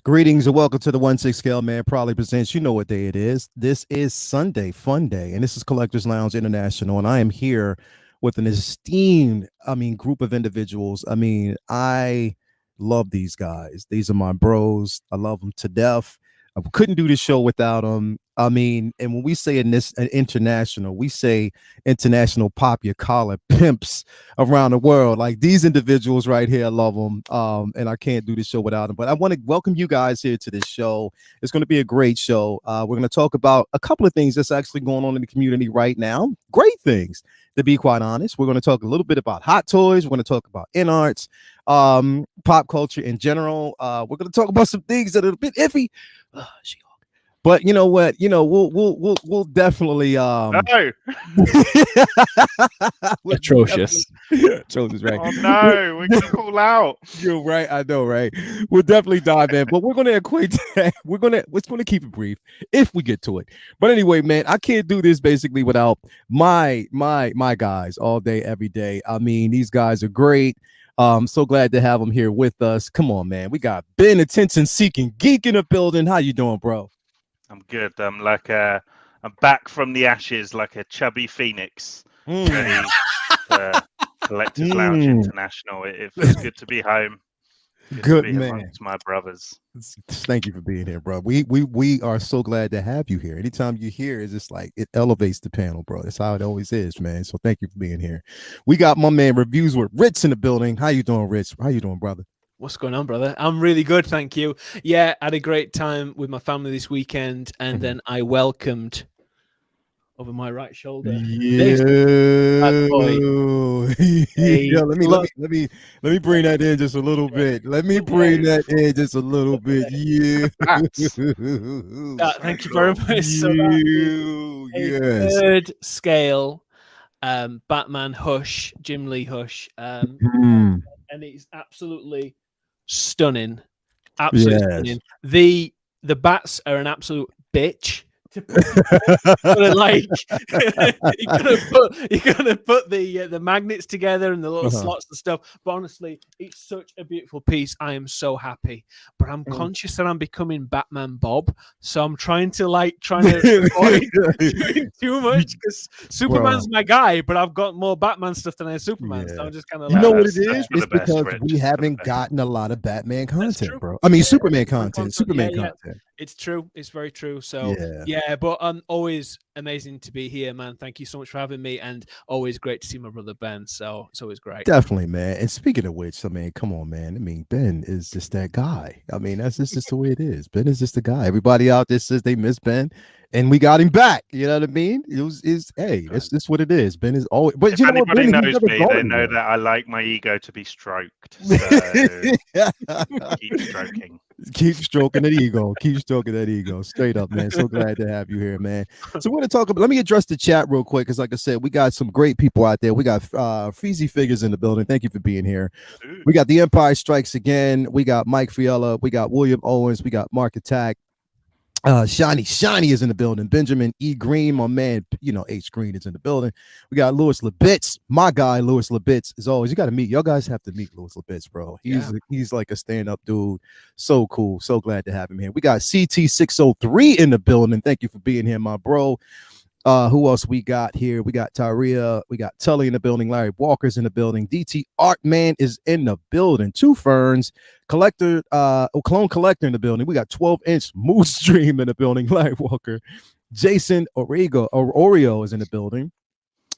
Greetings and welcome to the 1/6 Scale Man proudly presents, you know what day it is. This is Sunday Fun Day, and this is Collectors Lounge International, and I am here with an esteemed, group of individuals. I love these guys. These are my bros. I love them to death. I couldn't do this show without them. And when we say international, we say international pop your collar pimps around the world. Like these individuals right here, I love them. And I can't do this show without them. But I want to welcome you guys here to this show. It's going to be a great show. We're going to talk about a couple of things that's actually going on in the community right now. Great things, to be quite honest. We're going to talk a little bit about hot toys. We're going to talk about InArts, pop culture in general. We're going to talk about some things that are a bit iffy. But you know what? We'll definitely atrocious. Atrocious, right? Oh no, we can call out. You're right. I know, right? We'll definitely dive in, but we're gonna equate that. We're gonna keep it brief if we get to it. But anyway, man, I can't do this basically without my guys all day, every day. These guys are great. So glad to have them here with us. Come on, man. We got Ben, attention seeking geek in the building. How you doing, bro? I'm good. I'm back from the ashes like a chubby phoenix. Ready for Collectors Lounge International. It feels good to be home. Good man. Amongst my brothers. Thank you for being here, bro. We are so glad to have you here. Anytime you're here, it's just like it elevates the panel, bro. That's how it always is, man. So thank you for being here. We got my man Reviews with Rich in the building. How you doing, Rich? How you doing, brother? What's going on, brother? I'm really good, thank you. Yeah, I had a great time with my family this weekend, and then I welcomed over my right shoulder. Yeah, let me bring that in just a little bit. Let me bring that in just a little bit. Yeah. Thank you very much. So yes. Third scale Batman Hush, Jim Lee Hush. And it's absolutely stunning. Absolutely stunning. The bats are an absolute bitch. Like you're gonna put the magnets together and the little slots and stuff. But honestly, it's such a beautiful piece. I am so happy. But I'm conscious that I'm becoming Batman Bob, so I'm trying to avoid doing too much because Superman's my guy, but I've got more Batman stuff than I have Superman. So I'm just kind of you know what it is? It's because we haven't gotten a lot of Batman content, bro. Superman content. Superman content. It's true. It's very true. So but always amazing to be here, man. Thank you so much for having me, and always great to see my brother Ben. So it's always great. Definitely, man. And speaking of which, come on, man. Ben is just that guy. That's just the way it is. Ben is just the guy. Everybody out there says they miss Ben, and we got him back. You know what I mean? That's just what it is. Ben is always. But if anybody knows me, they know that I like my ego to be stroked. So keep stroking. Keep stroking that ego. Keep stroking that ego. Straight up, man. So glad to have you here, man. So we're going to talk about, let me address the chat real quick, because like I said, we got some great people out there. We got Feezy Figures in the building. Thank you for being here. We got The Empire Strikes Again. We got Mike Fiella. We got William Owens. We got Mark Attack. Shiny is in the building. Benjamin E. Green, my man, H. Green is in the building. We got Louis Labitz, my guy, Louis Labitz. As always, you got to meet. Y'all guys have to meet Louis Labitz, bro. He's like a stand-up dude. So cool. So glad to have him here. We got CT603 in the building. Thank you for being here, my bro. Who else we got here? We got Tyria, we got Tully in the building, Larry Walker's in the building, DT Artman is in the building, Two Ferns, Clone Collector in the building. We got 12-inch Moose Dream in the building, Larry Walker, Jason Oreo is in the building.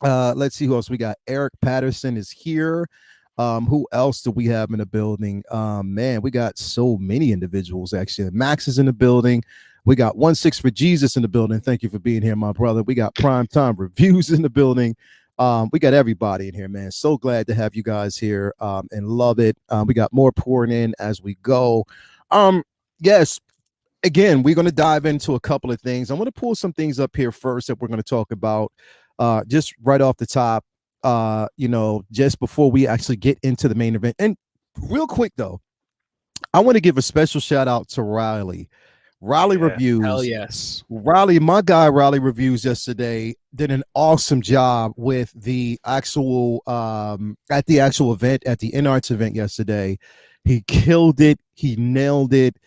Let's see who else we got. Eric Patterson is here. Who else do we have in the building? Man, we got so many individuals actually. Max is in the building. We got 1-6 for Jesus in the building. Thank you for being here, my brother. We got Prime Time Reviews in the building. We got everybody in here, man. So glad to have you guys here, and love it. We got more pouring in as we go. Yes, again, we're going to dive into a couple of things. I'm going to pull some things up here first that we're going to talk about, just right off the top, just before we actually get into the main event. And real quick, though, I want to give a special shout out to Riley. Riley Reviews. Hell yes. Riley, my guy, Riley Reviews yesterday did an awesome job with the actual at the actual event, at the InArts event yesterday. He killed it. He nailed it.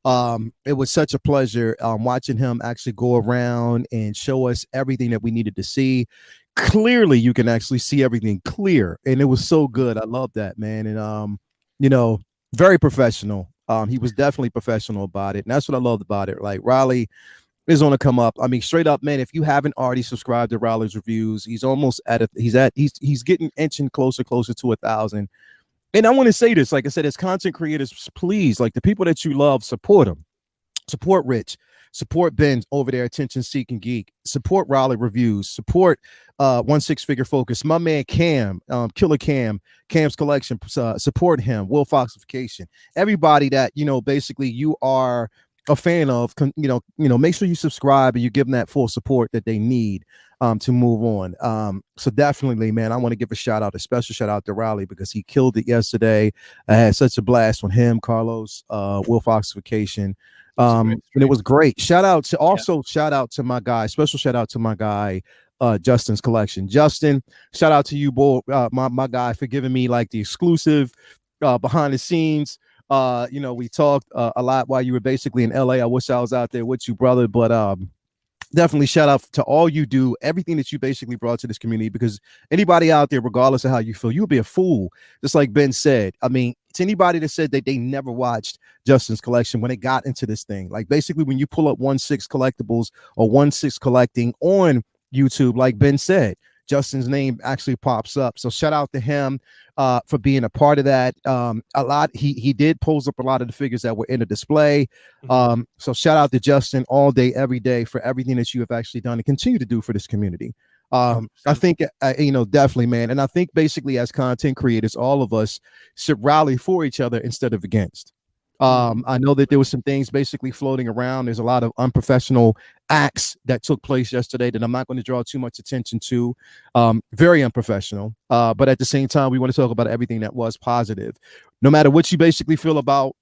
It was such a pleasure watching him actually go around and show us everything that we needed to see. Clearly, you can actually see everything clear, and it was so good. I love that, man. And very professional. He was definitely professional about it, and that's what I loved about it. Like, Riley is going to come up. I mean, straight up, man. If you haven't already subscribed to Riley's Reviews, he's almost he's getting inching closer to 1,000. And I want to say this, like I said, as content creators, please, like the people that you love, support them. Support Rich, support Ben over there, Attention Seeking Geek, support Riley Reviews, support 1-6 Figure Focus, my man Cam, Killer Cam's Collection, support him, Will Foxification, everybody that, basically you are a fan of, make sure you subscribe and you give them that full support that they need to move on. So definitely, man, I want to give a special shout out to Riley, because he killed it yesterday. I had such a blast with him, Carlos, Will Foxification. And it was great. Shout out to my guy, special shout out to my guy, Justin's Collection. Justin, shout out to you, boy, my guy, for giving me like the exclusive behind the scenes. We talked a lot while you were basically in LA. I wish I was out there with you, brother, but definitely shout out to all you do, everything that you basically brought to this community, because anybody out there, regardless of how you feel, you'll be a fool, just like Ben said. I mean, to anybody that said that they never watched Justin's Collection when they got into this thing, like basically when you pull up 1-6 collectibles or 1-6 collecting on YouTube, like Ben said, Justin's name actually pops up. So shout out to him for being a part of that. He did pose up a lot of the figures that were in the display. So shout out to Justin all day, every day, for everything that you have actually done and continue to do for this community. I think definitely, man. And I think basically as content creators, all of us should rally for each other instead of against. I know that there was some things basically floating around. There's a lot of unprofessional acts that took place yesterday that I'm not going to draw too much attention to. Very unprofessional. But at the same time, we want to talk about everything that was positive. No matter what you basically feel about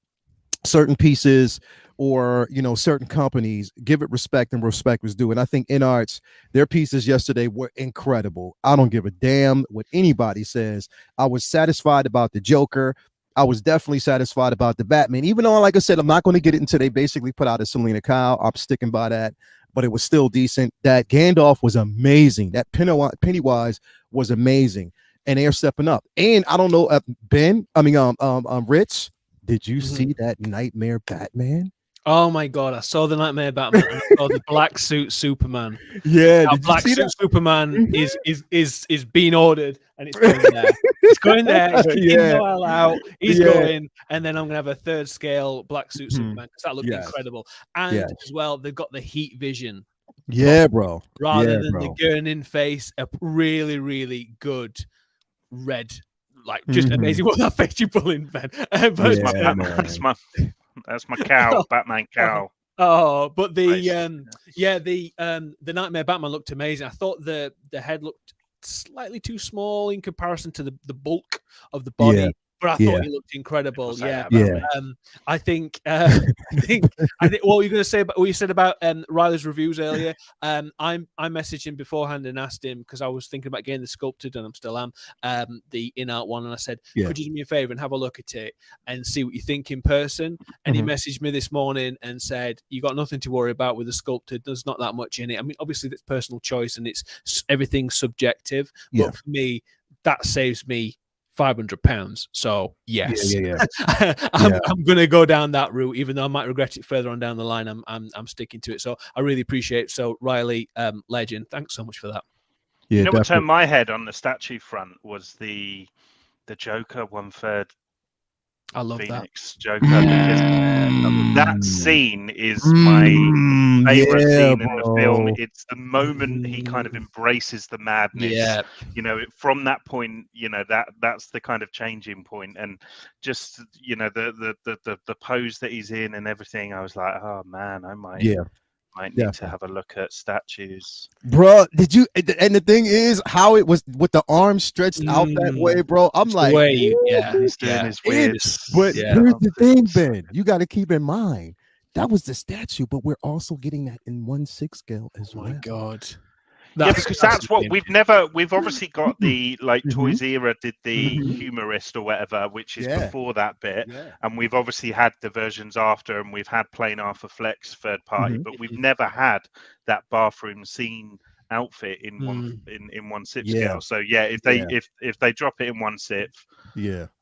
certain pieces or certain companies, give it respect, and respect was due. And I think InArts, their pieces yesterday were incredible. I don't give a damn what anybody says. I was satisfied about the Joker. I was definitely satisfied about the Batman, even though, like I said, I'm not going to get it until they basically put out a Selena Kyle. I'm sticking by that, but it was still decent. That Gandalf was amazing. That Pennywise was amazing, and they're stepping up. And I don't know, Rich, did you see that Nightmare Batman? Oh my God, I saw the Nightmare Batman. I saw the black suit Superman. Yeah, black suit Superman is being ordered, and it's going there. It's going there. It's out. He's going, and then I'm gonna have a third scale black suit Superman, because that looked incredible. And as well, they've got the heat vision. Yeah, bro. Rather than the Gurnin face, a really, really good red, like just amazing. What that face you pull in, Ben? That's my cow, Batman cow. But the Nightmare Batman looked amazing. I thought the head looked slightly too small in comparison to the bulk of the body. But I thought he looked incredible. I think what were you going to say about what you said about Riley's reviews earlier? I messaged him beforehand and asked him, because I was thinking about getting the sculpted, and I'm still the InArt one, and I said, could you do me a favor and have a look at it and see what you think in person? And he messaged me this morning and said, you got nothing to worry about with the sculpted. There's not that much in it. I mean, obviously that's personal choice and it's everything's subjective, but for me, that saves me £500. So yes, I'm gonna go down that route, even though I might regret it further on down the line. I'm sticking to it. So I really appreciate it. So Riley, legend, thanks so much for that. What turned my head on the statue front was the the Joker 1/3 I love Phoenix Joker, because that scene is my favorite scene in the film. It's the moment he kind of embraces the madness. Yeah. You know, from that point, you know, that's the kind of changing point, and just, you know, the pose that he's in and everything. I was like, oh man, I might need to have a look at statues. Bro, did you? And the thing is, how it was with the arms stretched out that way, bro. I'm It's like, the way He's doing his weird. but yeah. here's the thing, Ben. You got to keep in mind that was the statue, but we're also getting that in 1/6 scale as well. My God. Yeah, because that's what we've obviously got the, like, Toys Era did the humorist or whatever, which is before that bit, and we've obviously had the versions after, and we've had plain Arthur Flex third party, but we've never had that bathroom scene outfit in 1/6 scale. So yeah, if they drop it in 1/6,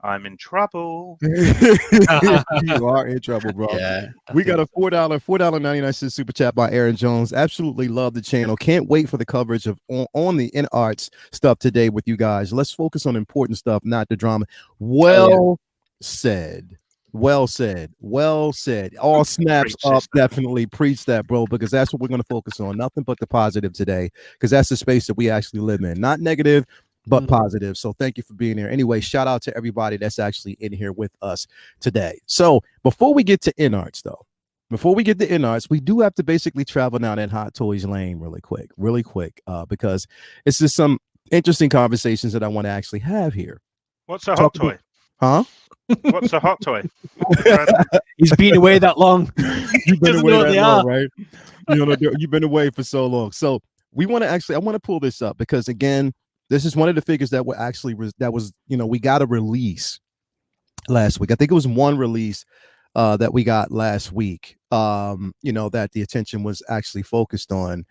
I'm in trouble. You are in trouble, bro. Yeah, we got a $4.99 super chat by Aaron Jones. Absolutely love the channel. Can't wait for the coverage of on the InArt stuff today with you guys. Let's focus on important stuff, not the drama. Well said. Well said. Well said. All snaps up. Definitely preach that, bro, because that's what we're going to focus on. Nothing but the positive today, because that's the space that we actually live in. Not negative, but positive. So thank you for being here. Anyway, shout out to everybody that's actually in here with us today. So before we get to InArts, though, we do have to basically travel down that Hot Toys lane really quick, because it's just some interesting conversations that I want to actually have here. What's a hot toy? Huh? What's a hot toy? He's been away that long. You've been away that long, right? You know, you've been away for so long. So I want to pull this up, because again, this is one of the figures that were actually we got a release last week. I think it was one release that we got last week. That the attention was actually focused on.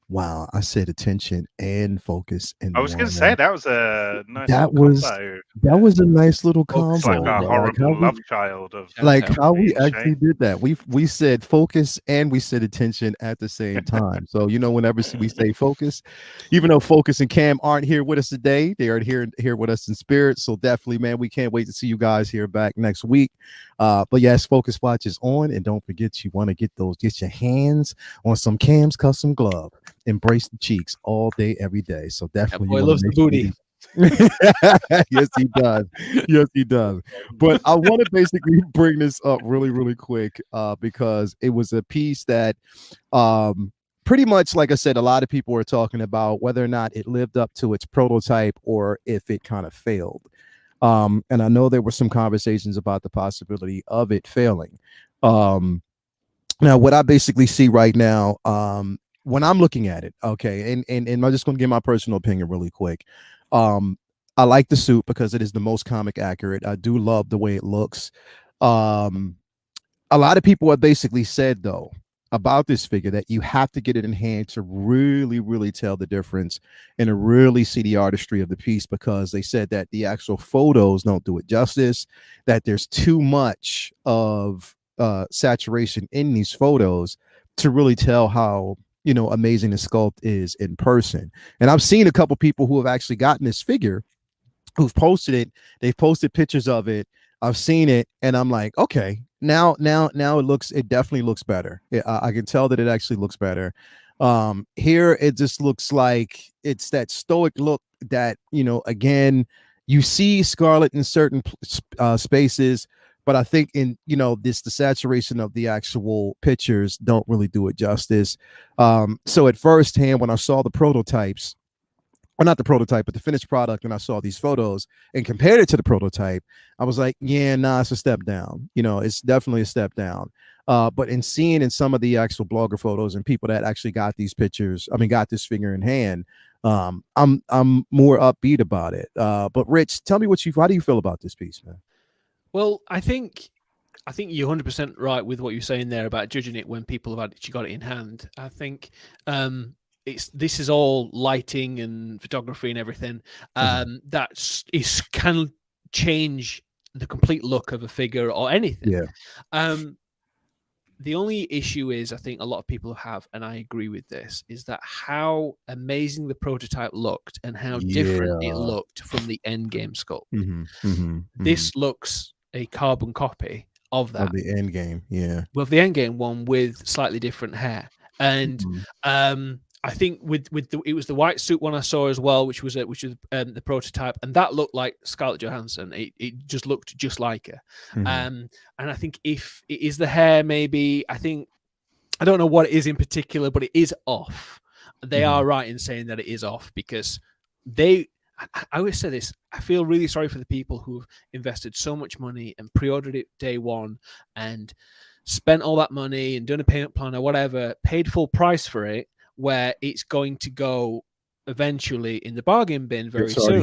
Wow, I said attention and focus. And I was going to say that was a nice. That was a nice little combo. It's like a horrible love child of how we actually did that. We said focus and we said attention at the same time. So whenever we say focus, even though Focus and Cam aren't here with us today, they are here with us in spirit. So definitely, man, we can't wait to see you guys here back next week. But yes, Focus Watch is on, and don't forget, you want to get your hands on some Cam's custom glove. Embrace the cheeks all day, every day. So definitely, boy loves the booty. Yes, he does. Yes, he does. But I want to basically bring this up really, really quick, because it was a piece that, pretty much, like I said, a lot of people were talking about whether or not it lived up to its prototype or if it kind of failed. And I know there were some conversations about the possibility of it failing. Now, what I basically see right now, when I'm looking at it, okay, and I'm just going to give my personal opinion really quick. I like the suit because it is the most comic accurate. I do love the way it looks. A lot of people have basically said, though, about this figure that you have to get it in hand to really, really tell the difference and to really see the artistry of the piece, because they said that the actual photos don't do it justice, that there's too much of saturation in these photos to really tell how amazing the sculpt is in person. And I've seen a couple people who have actually gotten this figure, who've posted it. They've posted pictures of it. I've seen it, and I'm like, okay, now it definitely looks better. I can tell that it actually looks better. Here it just looks like it's that stoic look that, again, you see Scarlet in certain spaces, but I think in the saturation of the actual pictures don't really do it justice. So at first hand, when I saw the prototypes, or not the prototype, but the finished product, and I saw these photos and compared it to the prototype, I was like, yeah, nah, it's a step down. It's definitely a step down. But in seeing in some of the actual blogger photos and people that actually got these pictures, got this figure in hand, I'm more upbeat about it. But Rich, tell me how do you feel about this piece, man? Well, I think you're 100% right with what you're saying there about judging it when people have actually got it in hand. I think this is all lighting and photography and everything that can change the complete look of a figure or anything. Yeah. The only issue is, I think a lot of people have, and I agree with this, is that how amazing the prototype looked and how different it looked from the end game sculpt. This looks a carbon copy of that. Of the end game, yeah. Well, the end game one with slightly different hair. And I think it was the white suit one I saw as well, which was the prototype, and that looked like Scarlett Johansson. It just looked just like her. And I think if it is the hair, maybe I don't know what it is in particular, but it is off. They are right in saying that it is off because I always say this. I feel really sorry for the people who've invested so much money and pre-ordered it day one and spent all that money and done a payment plan or whatever, paid full price for it, where it's going to go eventually in the bargain bin very soon.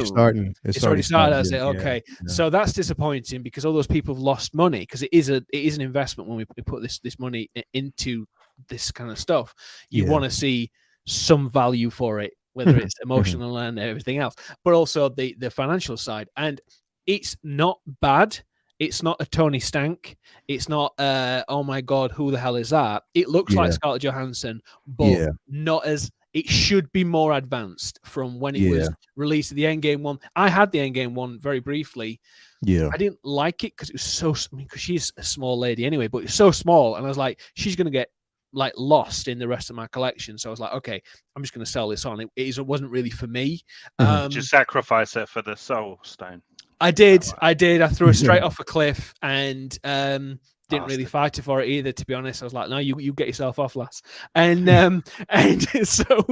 It's already started. I say, okay, so that's disappointing because all those people have lost money because it is an investment when we put this money into this kind of stuff. You want to see some value for it, whether it's emotional and everything else, but also the financial side. And it's not bad. It's not a Tony Stank. It's not, oh my God, who the hell is that? It looks like Scarlett Johansson, but not as, it should be more advanced from when it was released. The Endgame one, I had the Endgame one very briefly. I didn't like it because it was so, because she's a small lady anyway, but it's so small. And I was like, she's going to get like lost in the rest of my collection. So I was like, okay, I'm just going to sell this on. It wasn't really for me. Just sacrifice it for the Soul Stone. I did. I threw it straight off a cliff and didn't really fight it for it either, to be honest. I was like, no, you get yourself off, lass. And so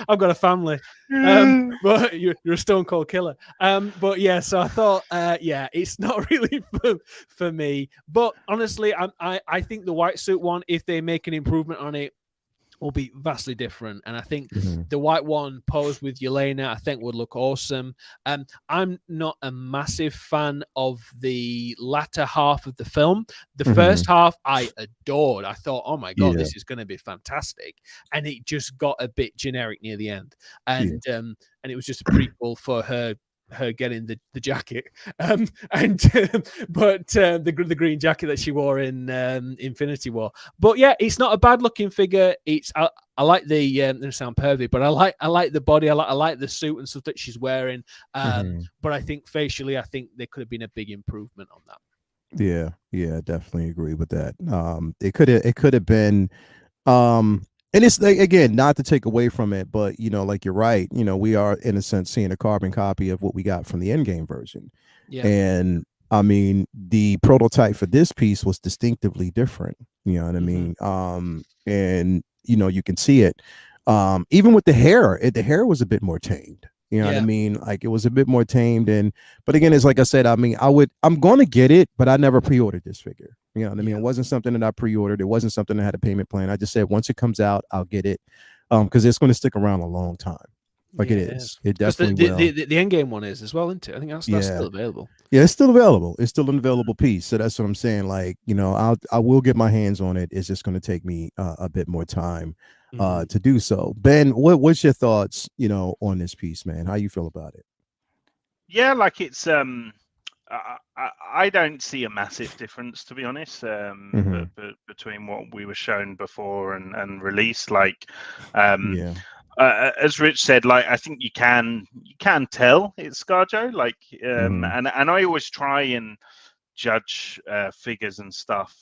I've got a family. But you're a stone cold killer. But yeah, so I thought, it's not really for me. But honestly, I think the white suit one, if they make an improvement on it, will be vastly different. And I think the white one posed with Yelena, I think would look awesome. I'm not a massive fan of the latter half of the film. The first half I adored. I thought, oh my God, this is going to be fantastic. And it just got a bit generic near the end. And it was just a prequel for her getting the jacket, but the green jacket that she wore in Infinity War. But yeah, it's not a bad looking figure. I like the sound pervy, but I like the body. I like the suit and stuff that she's wearing. But I think facially, I think there could have been a big improvement on that. Yeah, definitely agree with that. It could have been. And it's like, again, not to take away from it, but like you're right. We are in a sense seeing a carbon copy of what we got from the Endgame version. Yeah. And I mean, the prototype for this piece was distinctively different. You know what I mean? And you can see it. Even with the hair was a bit more tamed. You know what I mean? Like it was a bit more tamed. But again, it's like I said, I mean, I'm going to get it, but I never pre-ordered this figure. You know what I mean? It wasn't something that I pre-ordered. It wasn't something that had a payment plan. I just said, once it comes out, I'll get it. Because it's going to stick around a long time. Like it is. It definitely will. The Endgame one is as well, isn't it? I think that's still available. Yeah, it's still available. It's still an available piece. So that's what I'm saying. Like, I will get my hands on it. It's just going to take me a bit more time to do so. Ben, what's your thoughts, on this piece, man? How you feel about it? Yeah, like it's I don't see a massive difference, to be honest, between what we were shown before and released. Like, as Rich said, like I think you can tell it's ScarJo. Like, and I always try and judge figures and stuff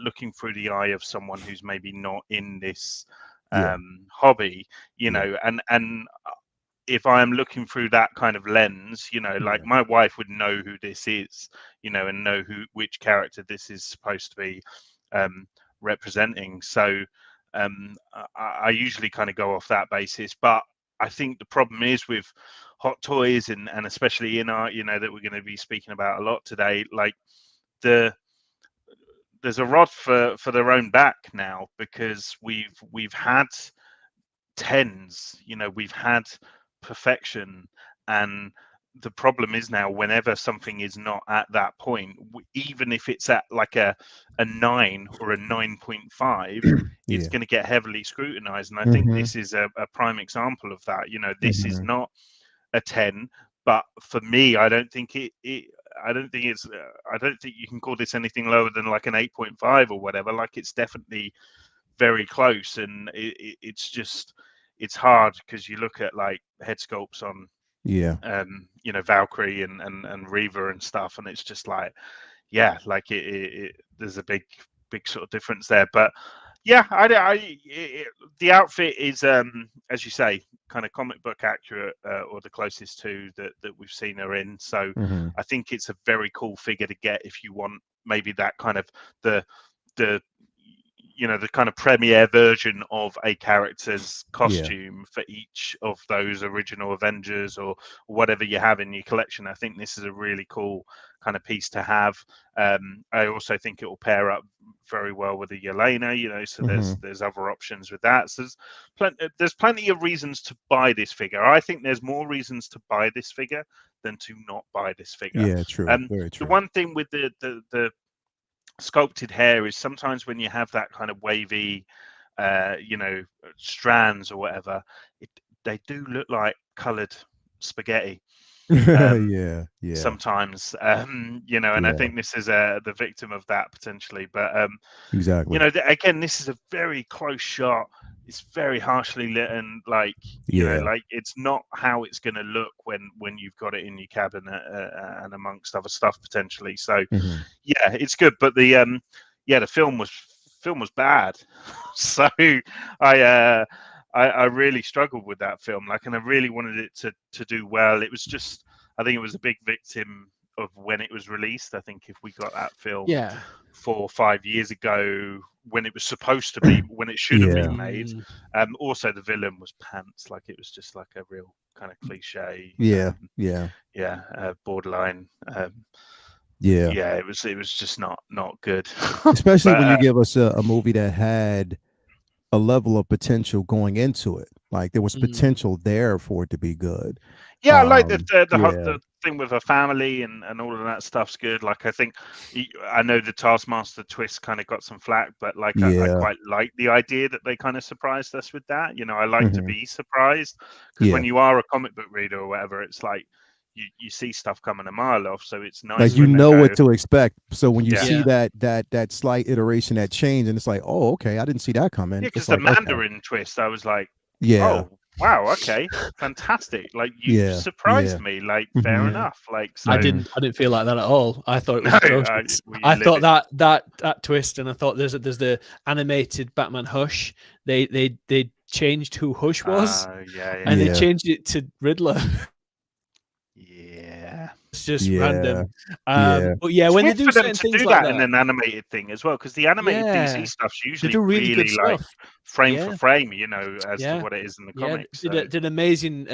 looking through the eye of someone who's maybe not in this hobby, and if I am looking through that kind of lens, like my wife would know who this is, and know which character this is supposed to be representing. So I usually kind of go off that basis. But I think the problem is with Hot Toys and especially InArt, that we're going to be speaking about a lot today, like there's a rod for their own back now, because we've had tens, we've had perfection, and the problem is now whenever something is not at that point, even if it's at like a 9 or a 9.5, it's going to get heavily scrutinized. And I think this is a prime example of that. This is not a 10, but for me, I don't think it I don't think it's I don't think you can call this anything lower than like an 8.5 or whatever. Like it's definitely very close, and it's just it's hard because you look at like head sculpts on you know, Valkyrie and Reva and stuff, and it's just like like there's a big sort of difference there. But yeah, the outfit is as you say, kind of comic book accurate, or the closest to that we've seen her in. So I think it's a very cool figure to get if you want maybe that kind of the you know, the kind of premiere version of a character's costume for each of those original Avengers or whatever you have in your collection. I think this is a really cool kind of piece to have. I also think it will pair up very well with the Yelena, you know, so there's other options with that. So there's plenty of reasons to buy this figure. I think there's more reasons to buy this figure than to not buy this figure. Yeah, true. Very true. The one thing with the sculpted hair is sometimes when you have that kind of wavy you know, strands or whatever, they do look like colored spaghetti. Sometimes you know, and I think this is the victim of that potentially. But exactly, you know, again, this is a very close shot. It's very harshly lit, and like you know, like it's not how it's going to look when you've got it in your cabinet and amongst other stuff potentially. So yeah, it's good, but the film was bad. So I really struggled with that film, like, and I really wanted it to do well. It was just, I think it was a big victim of when it was released. I think if we got that film 4 or 5 years ago, when it was supposed to be, when it should have been made. Also, the villain was pants. Like, it was just like a real kind of cliche. Borderline. It was just not good. Especially when you give us a movie that had a level of potential going into it. Like there was potential there for it to be good. Yeah, I like the thing with a family and all of that stuff's good. Like, I think I know the Taskmaster twist kind of got some flack, but like I quite like the idea that they kind of surprised us with that. You know, I like to be surprised, because when you are a comic book reader or whatever, it's like you see stuff coming a mile off, so it's nice. Like, you know what to expect. So when you see that slight iteration, that change, and it's like, oh, okay, I didn't see that coming. Yeah, because like, the Mandarin twist, I was like, oh, wow, okay, fantastic. Like, you surprised me. Like, fair enough. Like, so, I didn't feel like that at all. I thought it was atrocious. I thought that twist, and I thought there's the animated Batman Hush. They changed who Hush was, and they changed it to Riddler. It's just random. But yeah, when they do certain things do like that in an animated thing as well, because the animated DC stuff's usually really good like stuff. frame for frame, you know, as to what it is in the comics. Did amazing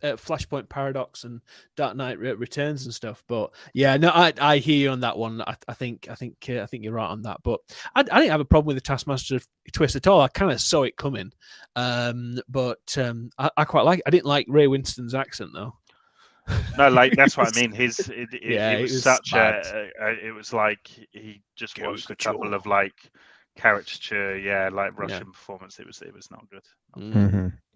Flashpoint Paradox and Dark Knight Returns and stuff. But yeah, no, I hear you on that one. I think you're right on that. But I didn't have a problem with the Taskmaster twist at all. I kind of saw it coming. But I quite like. I didn't like Ray Winston's accent though. No, like, that's what I mean. It was such it was like he just watched a couple of like caricature, like Russian performance. It was not good.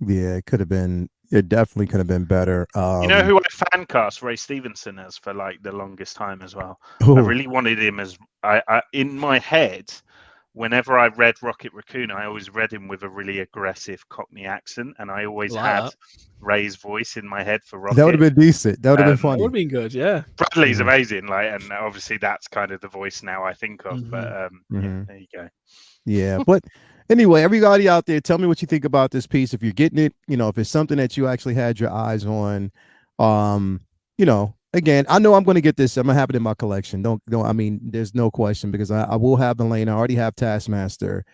Yeah, it could have been. It definitely could have been better. You know who I fan cast Ray Stevenson as for like the longest time as well. I really wanted him as I in my head. Whenever I read Rocket Raccoon, I always read him with a really aggressive Cockney accent, and I always had Ray's voice in my head for Rocket. That would have been decent. That would have been funny. That would have been good, yeah. Bradley's amazing, like, and obviously that's kind of the voice now I think of. But there you go. Yeah, but anyway, everybody out there, tell me what you think about this piece. If you're getting it, you know, if it's something that you actually had your eyes on, you know. Again, I know I'm going to get this. I'm going to have it in my collection. Don't. I mean, there's no question, because I will have Elena. I already have Taskmaster.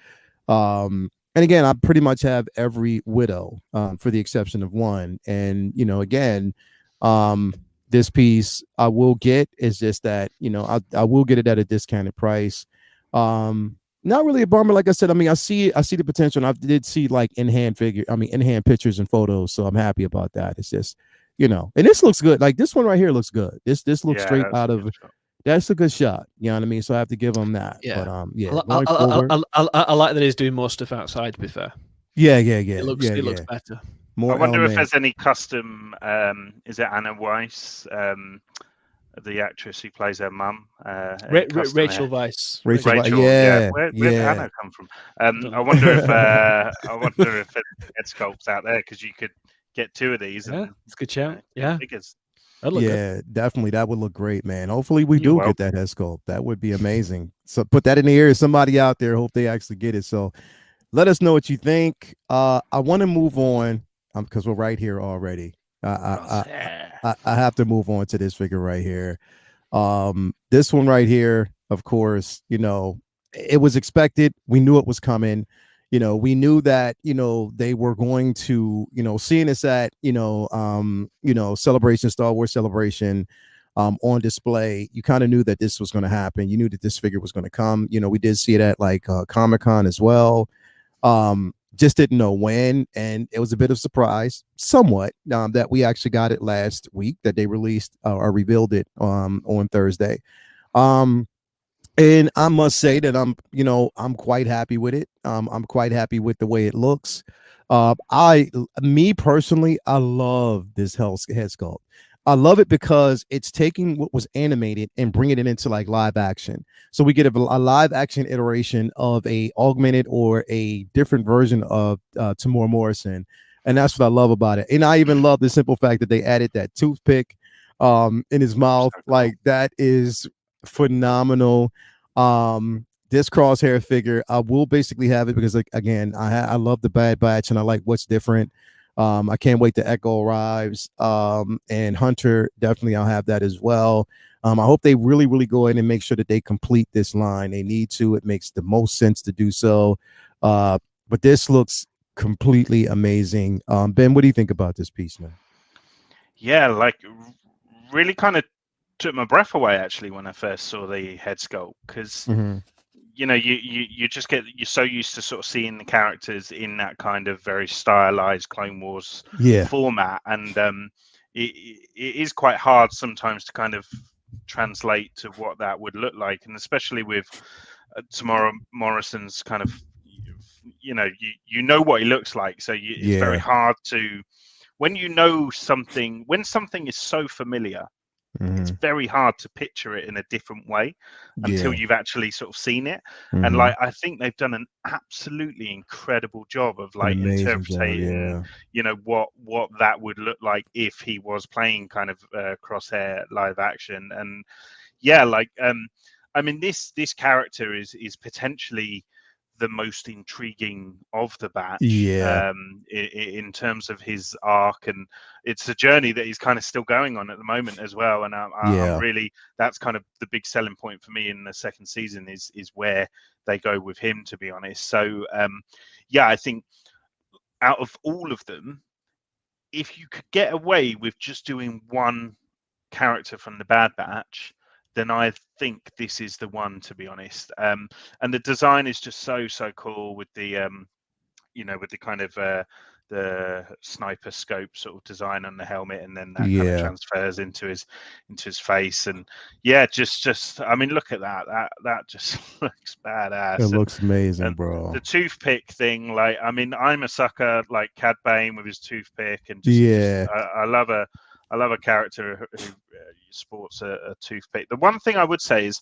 And again, I pretty much have every Widow, for the exception of one. And, you know, again, this piece I will get. Is just that, you know, I will get it at a discounted price. Not really a bummer. Like I said, I mean, I see the potential, and I did see like in-hand pictures and photos. So I'm happy about that. It's just, you know, and this looks good. Like, this one right here looks good. This looks straight out of. That's a good shot. You know what I mean? So I have to give him that. Yeah. But I like that he's doing more stuff outside. To be fair. Yeah. It looks better. I wonder if there's any custom. Is it Anna Weiss? the actress who plays her mum. Rachel Weisz. Rachel, yeah, Where did Anna come from? I wonder if there's head sculpts out there, because you could get 2 of these. Yeah, and it's a good shout. Yeah, figures. good. Definitely. That would look great, man. Hopefully we You're do get that head sculpt. That would be amazing. So put that in the air. Somebody out there, hope they actually get it. So let us know what you think. I want to move on because we're right here already. I have to move on to this figure right here. This one right here, of course, it was expected. We knew it was coming. We knew that, they were going to, seeing us at, Celebration, Star Wars Celebration, on display. You kind of knew that this was going to happen. You knew that this figure was going to come. We did see it at like Comic-Con as well. Just didn't know when, and it was a bit of surprise, somewhat, that we actually got it last week, that they released or revealed it on Thursday. And I must say that I'm quite happy with it. I'm quite happy with the way it looks. Me personally, I love this head sculpt. I love it because it's taking what was animated and bringing it into like live action. So we get a live action iteration of a augmented or a different version of Tamora Morrison. And that's what I love about it. And I even love the simple fact that they added that toothpick in his mouth. Like, that is phenomenal. This crosshair figure, I will basically have it because, like, again, I love the Bad Batch and I like what's different. I can't wait to Echo arrives. And Hunter, definitely I'll have that as well. I hope they really, really go in and make sure that they complete this line. They need to. It makes the most sense to do so. But this looks completely amazing. Ben, what do you think about this piece, man? Yeah, like, really kind of took my breath away actually when I first saw the head sculpt, because you just you're so used to sort of seeing the characters in that kind of very stylized Clone Wars format, and it is quite hard sometimes to kind of translate to what that would look like, and especially with Tamora Morrison's kind of, you know what he looks like, so it's very hard to, when something is so familiar, it's very hard to picture it in a different way until you've actually sort of seen it. And like, I think they've done an absolutely incredible job of like interpreting, what that would look like if he was playing kind of Crosshair live action. And I mean, this character is potentially the most intriguing of the batch, in terms of his arc, and it's a journey that he's kind of still going on at the moment as well. And I'm really, that's kind of the big selling point for me in the second season is where they go with him, to be honest. So I think out of all of them, if you could get away with just doing one character from the Bad Batch, then I think this is the one, to be honest. And the design is just so cool with the with the kind of the sniper scope sort of design on the helmet, and then that kind of transfers into his face. And just I mean, look at that just looks badass. It looks amazing, bro. The toothpick thing, like, I mean, I'm a sucker, like Cad Bane with his toothpick, and just I love a character who sports a toothpick. The one thing I would say is,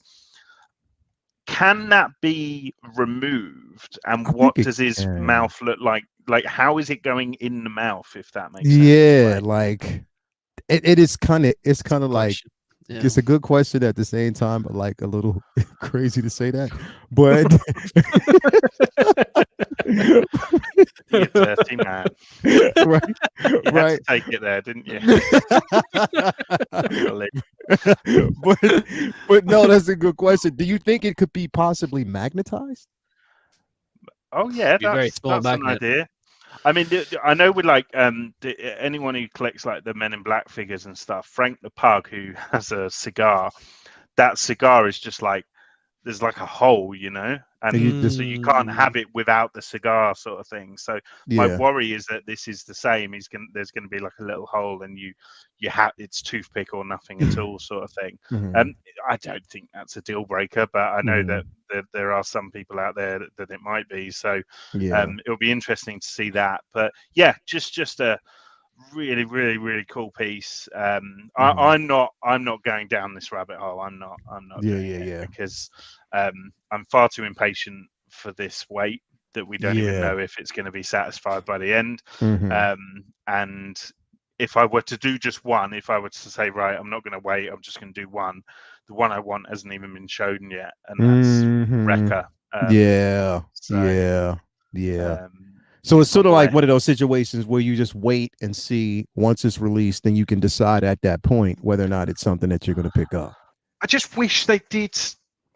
can that be removed? And what does his mouth look like? Like, how is it going in the mouth, if that makes sense? Yeah, like it is kind of, it's kind of like, it's a good question at the same time, but like a little crazy to say that. But you dirty man. You had to take it there, didn't you? but no, that's a good question. Do you think it could be possibly magnetized? Oh yeah, that's an idea. I mean, I know with like anyone who collects like the Men in Black figures and stuff, Frank the Pug, who has a cigar, that cigar is just like, there's like a hole, and so you can't have it without the cigar, sort of thing. So my worry is that this is the same. There's going to be like a little hole, and you have, it's toothpick or nothing at all, sort of thing. I don't think that's a deal breaker, but I know that there are some people out there that it might be. So it'll be interesting to see that. But yeah, just a really, really, really cool piece. I'm not going down this rabbit hole. I'm not doing it because I'm far too impatient for this wait that we don't even know if it's going to be satisfied by the end. And if I were to do just one, if I were to say, right, I'm not going to wait, I'm just going to do one, the one I want hasn't even been shown yet, and that's Wrecker. So it's sort of like one of those situations where you just wait and see. Once it's released, then you can decide at that point whether or not it's something that you're going to pick up. I just wish they did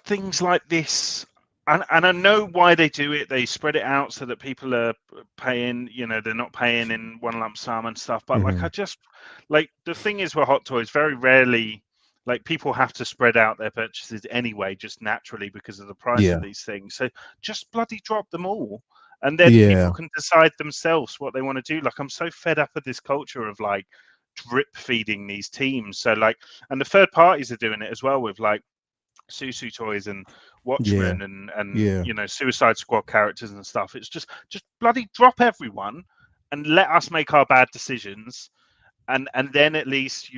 things like this. And I know why they do it. They spread it out so that people are paying, they're not paying in one lump sum and stuff. But like, I just like, the thing is with Hot Toys, very rarely, like, people have to spread out their purchases anyway, just naturally because of the price of these things. So just bloody drop them all. And then people can decide themselves what they want to do. Like, I'm so fed up of this culture of like drip feeding these teams. So like, and the third parties are doing it as well with like Susu Toys and Watchmen and Suicide Squad characters and stuff. It's just bloody drop everyone and let us make our bad decisions, and then at least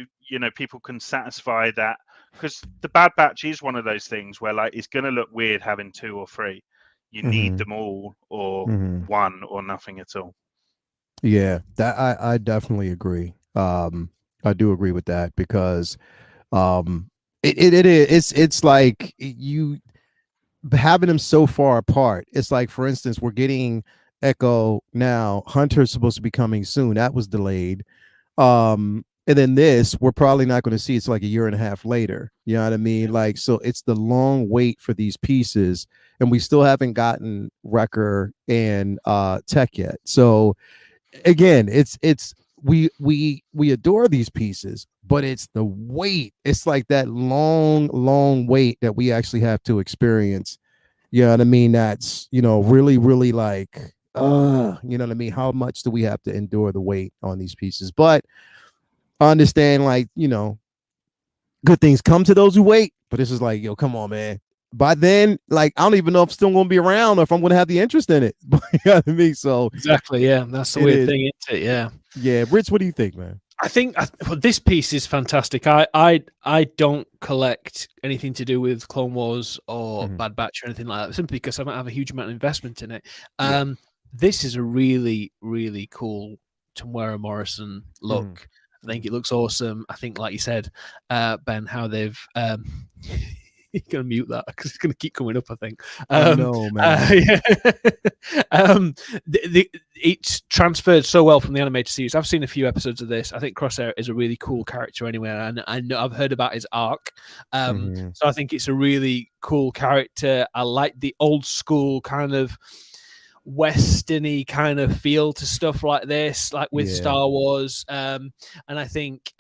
people can satisfy that, because the Bad Batch is one of those things where like it's going to look weird having 2 or 3. You need them all, or one, or nothing at all. Yeah, that I definitely agree. I do agree with that, because it's like you having them so far apart. It's like, for instance, we're getting Echo now. Hunter's supposed to be coming soon. That was delayed. And then this, we're probably not going to see. It's like a year and a half later. You know what I mean? Like, so it's the long wait for these pieces, and we still haven't gotten Wrecker and Tech yet. So again, it's we adore these pieces, but it's the wait. It's like that long wait that we actually have to experience. You know what I mean? That's, really, really like, you know what I mean? How much do we have to endure the wait on these pieces? But I understand, like, good things come to those who wait. But this is like, yo, come on, man. By then, like, I don't even know if I'm still going to be around or if I'm going to have the interest in it. You know what I mean? So exactly, yeah, that's the weird thing, isn't it? Yeah. Rich, what do you think, man? I think this piece is fantastic. I don't collect anything to do with Clone Wars or Bad Batch or anything like that, simply because I don't have a huge amount of investment in it. This is a really, really cool Temuera Morrison look. I think it looks awesome. I think, like you said, Ben, how they've you're gonna mute that because it's gonna keep coming up, I think. No, man. It's transferred so well from the animated series. I've seen a few episodes of this. I think Crosshair is a really cool character anyway, and I know I've heard about his arc. So I think it's a really cool character. I like the old school kind of westerny kind of feel to stuff like this, like with Star Wars, and I think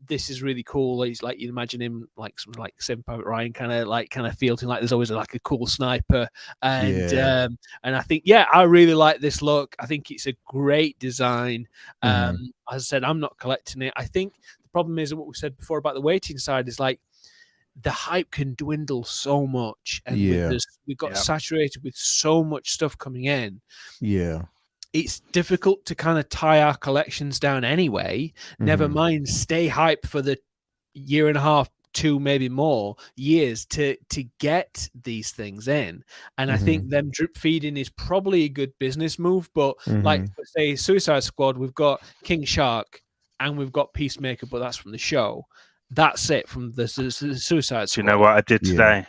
this is really cool. He's like, you imagine him like something like Saving Private Ryan kind of feeling like there's always like a cool sniper, and I think I really like this look. I think it's a great design. As I said, I'm not collecting it. I think the problem is what we said before about the waiting side is like, the hype can dwindle so much, and we've got saturated with so much stuff coming in. It's difficult to kind of tie our collections down anyway. Never mind stay hype for the year and a half, 2, maybe more years to get these things in. And I think them drip feeding is probably a good business move. But like, say, Suicide Squad, we've got King Shark and we've got Peacemaker, but that's from the show. That's it from the Suicide Squad. Do you know what I did today?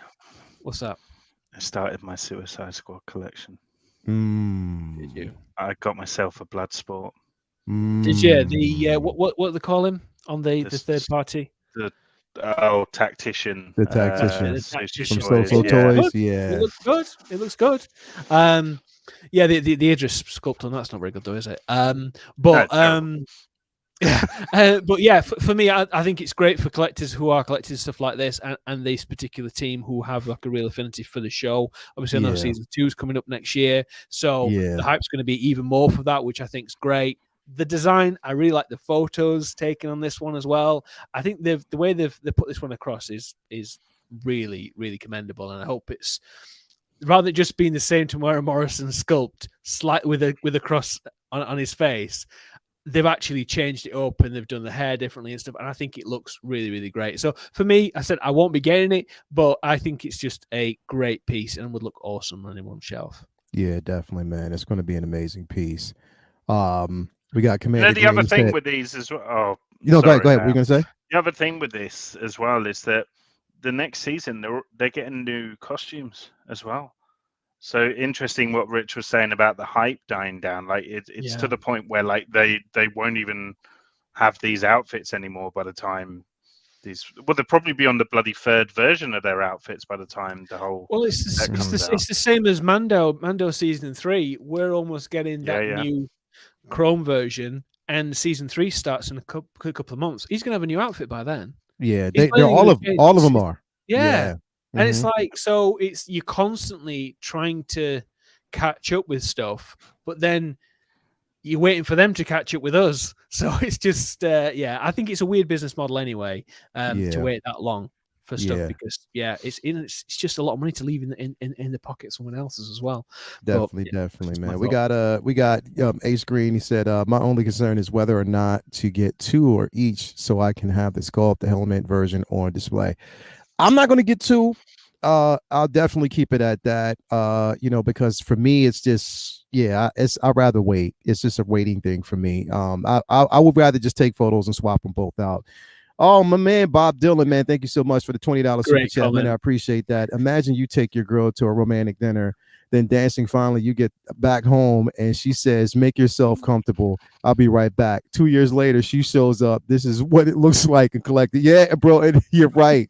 What's that? I started my Suicide Squad collection. Did you? I got myself a Bloodsport. Did you? The what do they call him on the third party? Tactician. The Tactician. Tactician. From So Toys. Yeah. It looks good. It looks good. The Idris sculpt on that's not very good though, is it? But yeah, for me, I think it's great for collectors who are collecting stuff like this, and this particular team who have like a real affinity for the show. Obviously, I know season 2 is coming up next year, so the hype's going to be even more for that, which I think is great. The design, I really like the photos taken on this one as well. I think the way they've put this one across is really, really commendable, and I hope it's rather than just being the same Temuera Morrison sculpt, slight with a cross on his face. they've actually changed it up and they've done the hair differently and stuff. And I think it looks really, really great. So for me, I said I won't be getting it, but I think it's just a great piece and would look awesome on anyone's shelf. Yeah, definitely, man. It's going to be an amazing piece. We got Commander. The other thing with these as well. Oh, go ahead. What are you going to say? The other thing with this as well is that the next season they're getting new costumes as well. So interesting what Rich was saying about the hype dying down. Like it's to the point where like they won't even have these outfits anymore by the time they'll probably be on the bloody third version of their outfits by the time the whole. Well, it's the same as Mando season 3. We're almost getting that new Chrome version, and season 3 starts in a couple of months. He's gonna have a new outfit by then. Yeah, they're all of them are. Yeah. And it's like, so you're constantly trying to catch up with stuff, but then you're waiting for them to catch up with us. So it's just, I think it's a weird business model anyway, to wait that long for stuff because it's just a lot of money to leave in the pocket of someone else's as well. Definitely, man. We got Ace Green. He said, my only concern is whether or not to get 2 or each so I can have the Sculpt, the helmet version on display. I'm not going to get 2. I'll definitely keep it at that. Because for me, it's just, I'd rather wait. It's just a waiting thing for me. I would rather just take photos and swap them both out. Oh, my man, Bob Dylan, man, thank you so much for the $20 super chat, man. I appreciate that. Imagine you take your girl to a romantic dinner, then dancing. Finally, you get back home and she says, make yourself comfortable. I'll be right back. 2 years later, she shows up. This is what it looks like and collected. Yeah, bro, and you're right.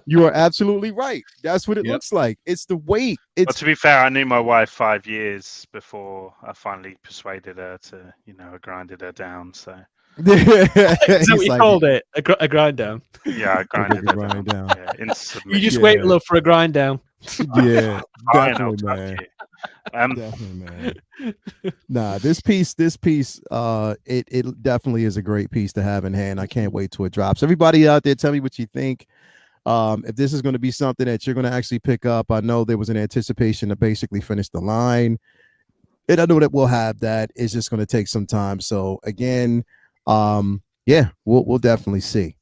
You are absolutely right. That's what it looks like. It's the weight. But to be fair, I knew my wife 5 years before I finally persuaded her to, I grinded her down. So is that what you called it? A grind down? Yeah, I grinded her down. Yeah, you just wait, love, for a grind down. Yeah, definitely, man. Definitely, man. Nah, this piece, it definitely is a great piece to have in hand. I can't wait till it drops. Everybody out there, tell me what you think. If this is going to be something that you're going to actually pick up. I know there was an anticipation to basically finish the line, and I know that we'll have that. It's just going to take some time. So again, we'll definitely see.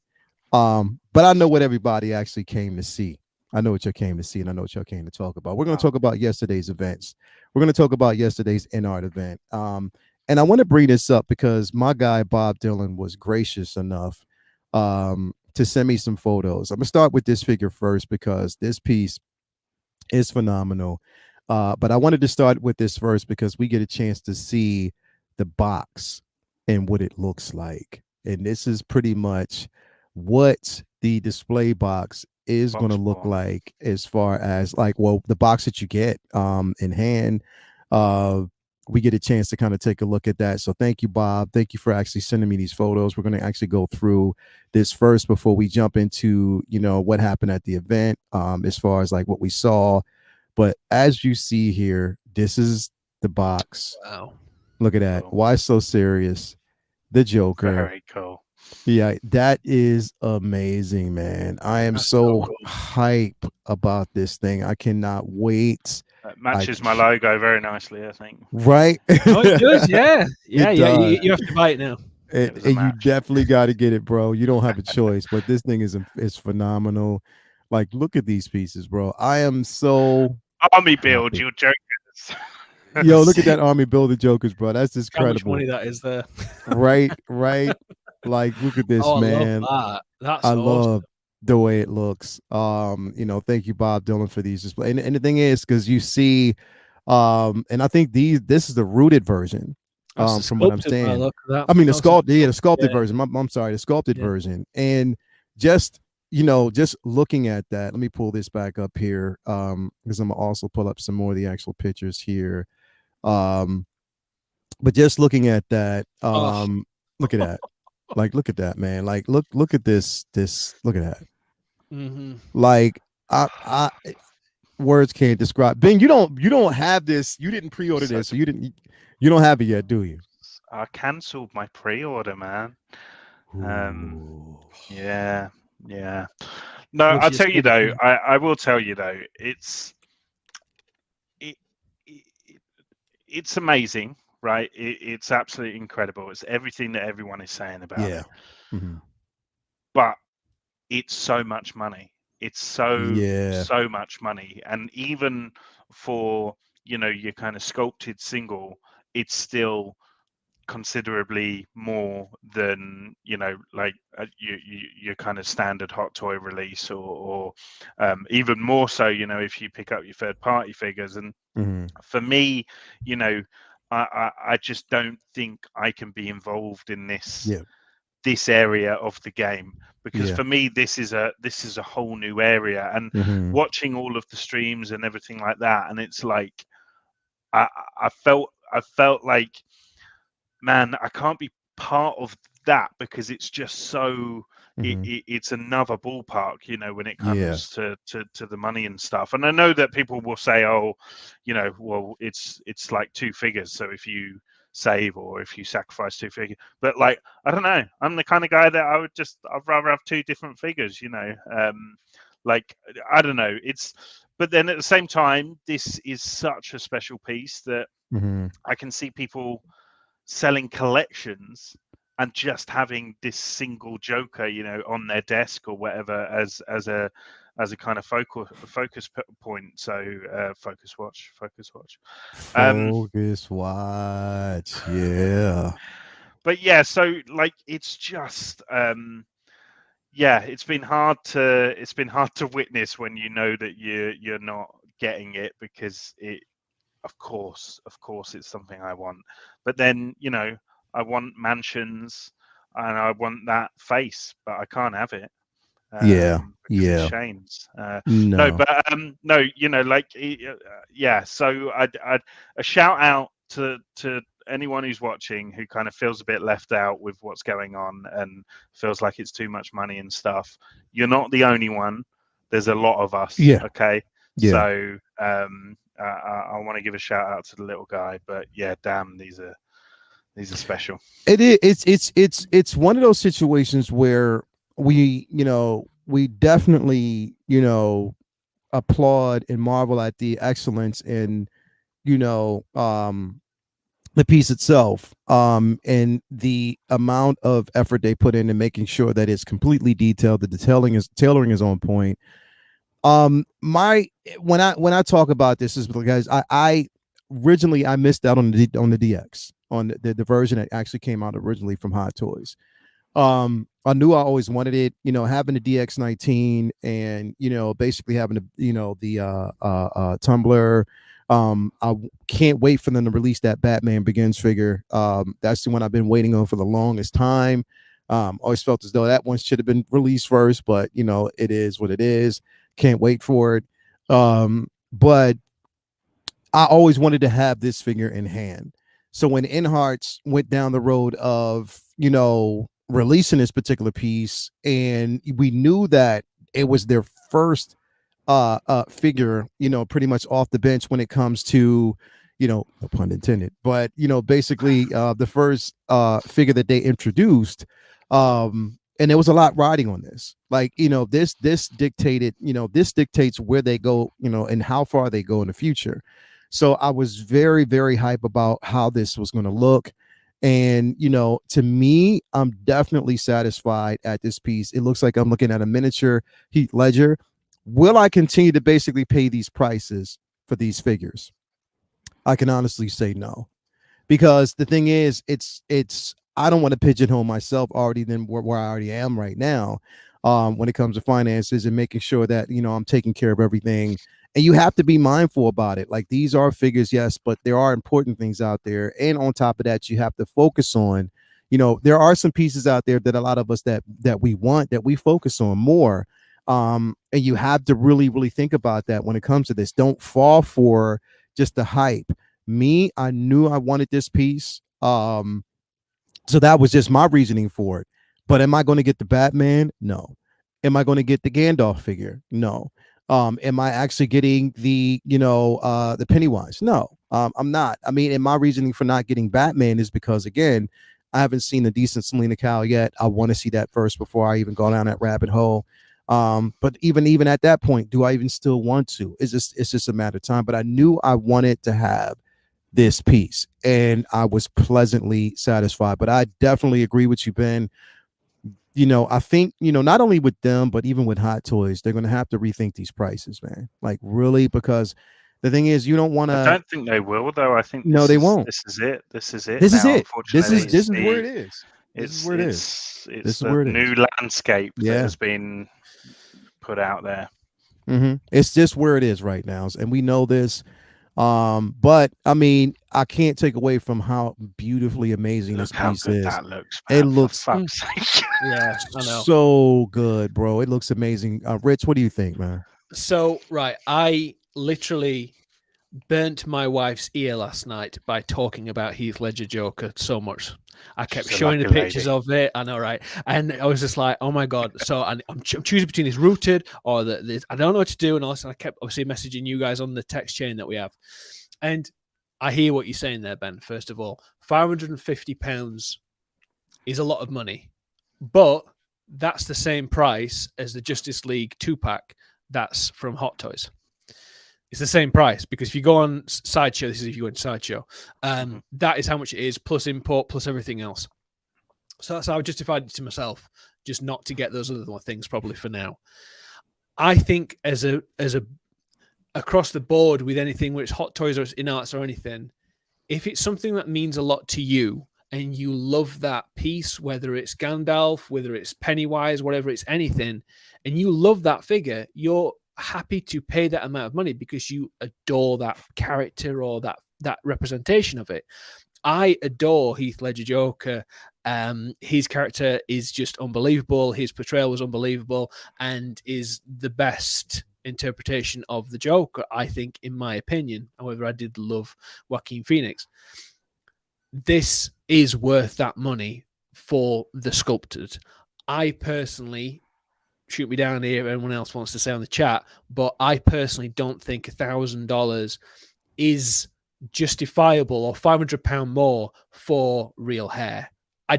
But I know what everybody actually came to see. I know what you came to see, and I know what y'all came to talk about. We're going to talk about yesterday's events. We're going to talk about yesterday's InArt event. And I want to bring this up because my guy Bob Dylan was gracious enough to send me some photos. I'm gonna start with this figure first because this piece is phenomenal. But I wanted to start with this first because we get a chance to see the box and what it looks like. And this is pretty much what the display box is going to look like, as far as the box that you get in hand. We get a chance to kind of take a look at that. So thank you, Bob. Thank you for actually sending me these photos. We're going to actually go through this first before we jump into, what happened at the event, as far as what we saw. But as you see here, this is the box. Wow. Look at that. Why so serious? The Joker. Very cool. Yeah, that is amazing, man. I am so hype about this thing. I cannot wait. That matches my logo very nicely, I think. Right? Oh, it does, yeah. Yeah. You have to buy it now. And you definitely got to get it, bro. You don't have a choice. But this thing is phenomenal. Look at these pieces, bro. I am so army build, you jokers. Yo, look at that army build, the Jokers, bro. That's just incredible. How much money that is there. Right. Look at this, man. I love that. I love the way it looks. Thank you, Bob Dylan, for these displays. And the thing is, because you see, and I think this is the rooted version. From what I'm saying. I mean the sculpted version. I'm sorry, the sculpted version. And just looking at that, let me pull this back up here. Because I'm gonna also pull up some more of the actual pictures here. But just looking at that, look at that. Look at that, man. Look at this. Look at that. Mm-hmm. I words can't describe. Ben, you don't have this. You didn't pre-order this, so you don't have it yet, do you? I cancelled my pre-order, man. Yeah. No, I'll tell you though. I will tell you though. It's amazing. right? It's absolutely incredible. It's everything that everyone is saying about it. But it's so much money. It's so much money. And even for, you know, your kind of sculpted single, it's still considerably more than, you know, like your kind of standard hot toy release, or even more so, you know, if you pick up your third party figures. And for me, you know, I just don't think I can be involved in this area of the game, because for me this is a whole new area. And watching all of the streams and everything like that, and it's like I felt like, man, I can't be part of that, because it's just so it's another ballpark, you know, when it comes to the money and stuff. And I know that people will say, oh, you know, well, it's like two figures, so if you save or if you sacrifice two figures, but like, I don't know, I'm the kind of guy that I'd rather have two different figures, you know. Like, I don't know, but then at the same time, this is such a special piece that I can see people selling collections and just having this single Joker, you know, on their desk or whatever, as a kind of focus point. So focus watch. Yeah. But yeah, so like, it's just yeah, it's been hard to witness when you know that you're not getting it, because it, of course it's something I want. But then, you know, I want mansions and I want that face, but I can't have it. Because it's Shane's. No, but no, you know, like, yeah. So I'd a shout out to anyone who's watching who kind of feels a bit left out with what's going on and feels like it's too much money and stuff. You're not the only one. There's a lot of us. Okay. So I want to give a shout out to the little guy. But yeah, damn, these are special. It is. It's one of those situations where we definitely, you know, applaud and marvel at the excellence in, you know, the piece itself, and the amount of effort they put into making sure that it's completely detailed. The tailoring is on point. My when I talk about this is because I originally I missed out on the DX, on the version that actually came out originally from Hot Toys. I knew I always wanted it, you know, having the DX19 and, you know, basically having the, you know, the Tumbler. I can't wait for them to release that Batman Begins figure. That's the one I've been waiting on for the longest time. Always felt as though that one should have been released first, but, you know, it is what it is. Can't wait for it. But I always wanted to have this figure in hand. So when InArt went down the road of, you know, releasing this particular piece, and we knew that it was their first figure, you know, pretty much off the bench when it comes to, you know, no pun intended, but, you know, basically the first figure that they introduced. And there was a lot riding on this. Like, you know, this dictated, you know, this dictates where they go, you know, and how far they go in the future. So I was very, very hype about how this was going to look. And, you know, to me, I'm definitely satisfied at this piece. It looks like I'm looking at a miniature Heath Ledger. Will I continue to basically pay these prices for these figures? I can honestly say no, because the thing is, it's I don't want to pigeonhole myself already than where I already am right now, when it comes to finances and making sure that, you know, I'm taking care of everything. And you have to be mindful about it. Like, these are figures, yes, but there are important things out there. And on top of that, you have to focus on, you know, there are some pieces out there that a lot of us that we want, that we focus on more. And you have to really, really think about that when it comes to this. Don't fall for just the hype. Me, I knew I wanted this piece. So that was just my reasoning for it. But am I going to get the Batman? No. Am I going to get the Gandalf figure? No. Am I actually getting the, you know, the Pennywise? No, I'm not. I mean, and my reasoning for not getting Batman is because, again, I haven't seen a decent Selena Kyle yet. I want to see that first before I even go down that rabbit hole. But even at that point, do I even still want to? It's just a matter of time. But I knew I wanted to have this piece, and I was pleasantly satisfied. But I definitely agree with you, Ben. I think, not only with them, but even with Hot Toys, they're going to have to rethink these prices, man. Like, really, because the thing is, you don't want to. I don't think they will, though. I think no, they won't. This is it. This is it. This is now, it. Unfortunately, This is where it is. It's the new landscape that has been put out there. It's just where it is right now, and we know this. But I mean, I can't take away from how beautifully amazing this piece is. That looks. It looks yeah, I know. So good, bro. It looks amazing. Rich, what do you think, man? So, right, I literally burnt my wife's ear last night by talking about Heath Ledger Joker so much. I kept showing the pictures of it. I know, right? And I was just like, oh my God. So I'm choosing between this rooted or this. I don't know what to do. And also, I kept obviously messaging you guys on the text chain that we have. And I hear what you're saying there, Ben. First of all, £550 is a lot of money, but that's the same price as the Justice League 2-pack that's from Hot Toys. It's the same price, because if you go on Sideshow, this is if you go on Sideshow, that is how much it is, plus import, plus everything else. So that's how I justified it to myself, just not to get those other things probably for now. I think as a across the board with anything, whether it's Hot Toys or it's InArts or anything, if it's something that means a lot to you and you love that piece, whether it's Gandalf, whether it's Pennywise, whatever, it's anything, and you love that figure, you're happy to pay that amount of money because you adore that character or that representation of it. I adore Heath Ledger Joker. His character is just unbelievable. His portrayal was unbelievable and is the best interpretation of the Joker, I think, in my opinion. However, I did love Joaquin Phoenix. This is worth that money for the sculpted. I personally, shoot me down here if anyone else wants to say on the chat, but I personally don't think $1,000 is justifiable, or £500 more for real hair. I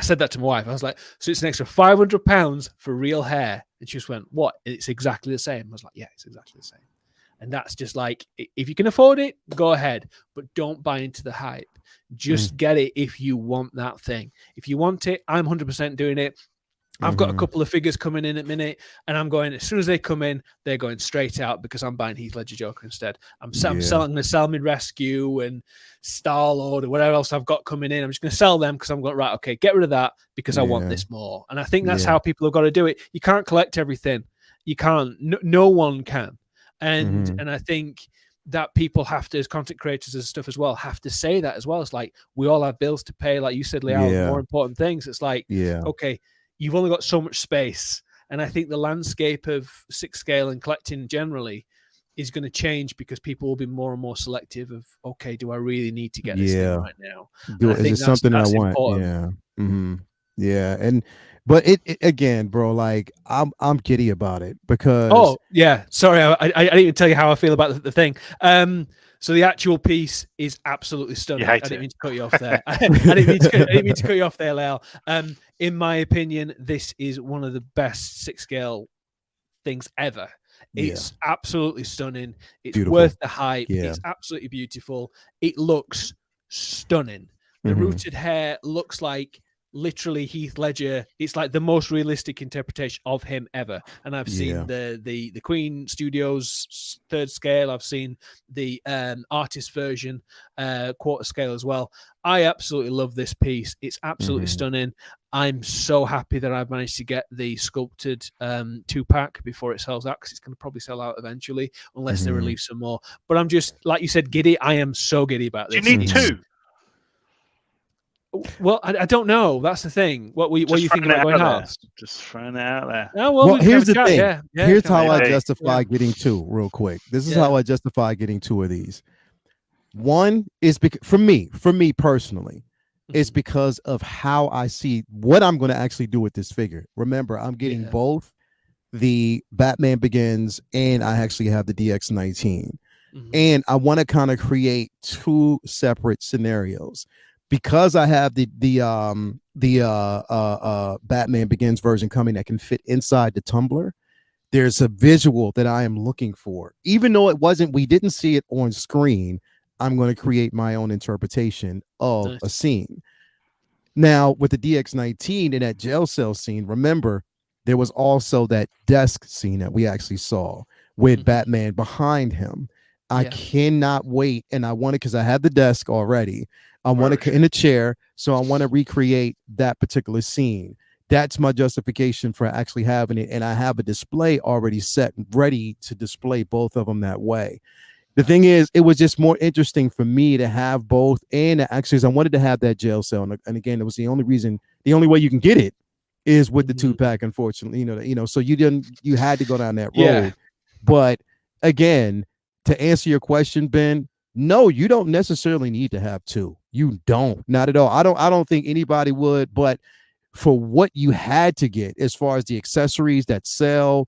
said that to my wife. I was like, so it's an extra £500 for real hair. And she just went, what? It's exactly the same. I was like, yeah, it's exactly the same. And that's just like, if you can afford it, go ahead, but don't buy into the hype. Just get it if you want that thing. If you want it, I'm 100% doing it. I've got a couple of figures coming in at minute, and I'm going, as soon as they come in, they're going straight out because I'm buying Heath Ledger Joker instead. I'm selling the Salmon Rescue and Star-Lord or whatever else I've got coming in. I'm just going to sell them because I'm going, right, okay, get rid of that because I want this more. And I think that's how people have got to do it. You can't collect everything. You can't. No one can. And I think that people have to, as content creators and stuff as well, have to say that as well. It's like, we all have bills to pay. Like you said, Leal, more important things. It's like, okay, you've only got so much space. And I think the landscape of 6 scale and collecting generally is going to change because people will be more and more selective of, okay, do I really need to get this thing right now? Is it something I want? Important. Yeah. But it again, bro, like I'm giddy about it because. Oh yeah. Sorry. I didn't even tell you how I feel about the thing. So the actual piece is absolutely stunning. I didn't mean to cut you off there. I didn't mean to cut you off there, Lyle. In my opinion, this is one of the best 6 scale things ever. It's absolutely stunning. It's beautiful. Worth the hype. It's absolutely beautiful. It looks stunning. The rooted hair looks like literally Heath Ledger. It's like the most realistic interpretation of him ever. And I've seen the Queen Studios 3rd scale. I've seen the artist version, 1/4 scale as well. I absolutely love this piece. It's absolutely stunning. I'm so happy that I've managed to get the sculpted 2-pack before it sells out, because it's going to probably sell out eventually unless they release some more. But I'm just, like you said, giddy. I am so giddy about this. Do you need 2? Well, I don't know. That's the thing. What you thinking about going half? Just throwing it out there. Oh, well, here's the thing. Here's how I justify getting 2 real quick. This is how I justify getting 2 of these. One is because for me personally, it's because of how I see what I'm going to actually do with this figure. Remember, I'm getting both the Batman Begins and I actually have the DX19. And I want to kind of create 2 separate scenarios. Because I have the Batman Begins version coming that can fit inside the tumbler, there's a visual that I am looking for. Even though we didn't see it on screen, I'm going to create my own interpretation of a scene. Now, with the DX19 in that jail cell scene, remember, there was also that desk scene that we actually saw with Batman behind him. I cannot wait. And I want to, because I have the desk already. I want to in a chair. So I want to recreate that particular scene. That's my justification for actually having it. And I have a display already set, ready to display both of them that way. The thing is, it was just more interesting for me to have both, and actually, I wanted to have that jail cell, and again, it was the only reason, the only way you can get it is with the 2-pack. Unfortunately, so you had to go down that road. But again, to answer your question, Ben, no, you don't necessarily need to have two. You don't, not at all. I don't think anybody would, but for what you had to get as far as the accessories, that cell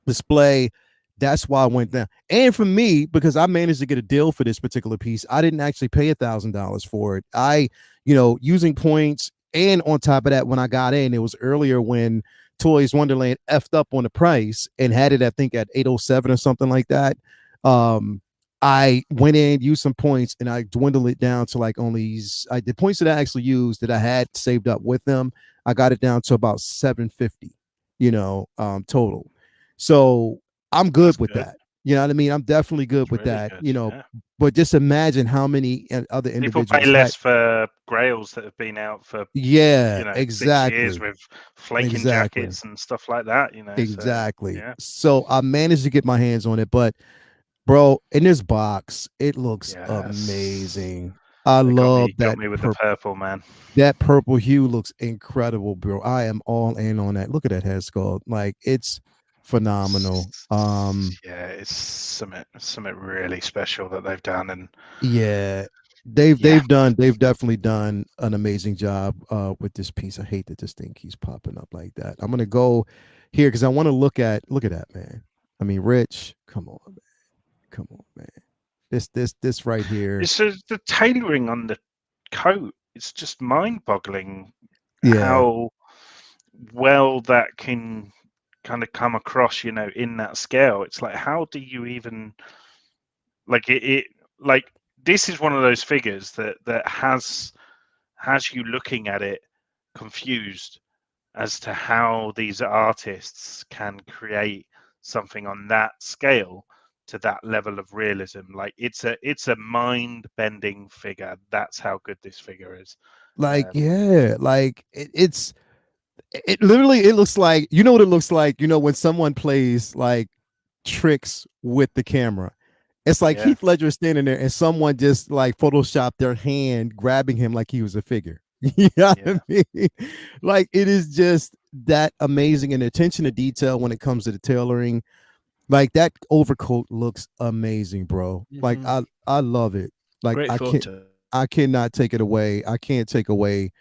display, that's why I went down. And for me, because I managed to get a deal for this particular piece, I didn't actually pay $1,000 for it. I, using points, and on top of that, when I got in, it was earlier when Toys Wonderland effed up on the price and had it, I think, at 807 or something like that. I went in, used some points, and I dwindled it down to like only the points that I actually used that I had saved up with them. I got it down to about 750, total. So I'm good with that. You know what I mean? I'm definitely good with that. But just imagine how many other individuals people pay less for grails that have been out for exactly 6 years with flaking jackets and stuff like that. Exactly. So I managed to get my hands on it, but bro, in this box, it looks amazing. I love that. Got me with the purple, man. That purple hue looks incredible, bro. I am all in on that. Look at that head sculpt. Like, it's phenomenal. It's something really special that they've done, and they've definitely done an amazing job with this piece. I hate that this thing keeps popping up like that. I'm gonna go here because I want to look at that, man. I mean, Rich, come on, man. This right here. It's the tailoring on the coat. It's just mind-boggling how well that can kind of come across, in that scale. It's like, how do you even like it? Like, this is one of those figures that has you looking at it confused as to how these artists can create something on that scale to that level of realism. Like, it's a mind-bending figure. That's how good this figure is. Like, like it literally, it looks like, what it looks like, when someone plays like tricks with the camera. It's like Heath Ledger is standing there and someone just like photoshopped their hand grabbing him like he was a figure. You know what I mean? Like, it is just that amazing, and attention to detail when it comes to the tailoring. Like, that overcoat looks amazing, bro. Like, I love it. Like, I cannot take it away. I can't take away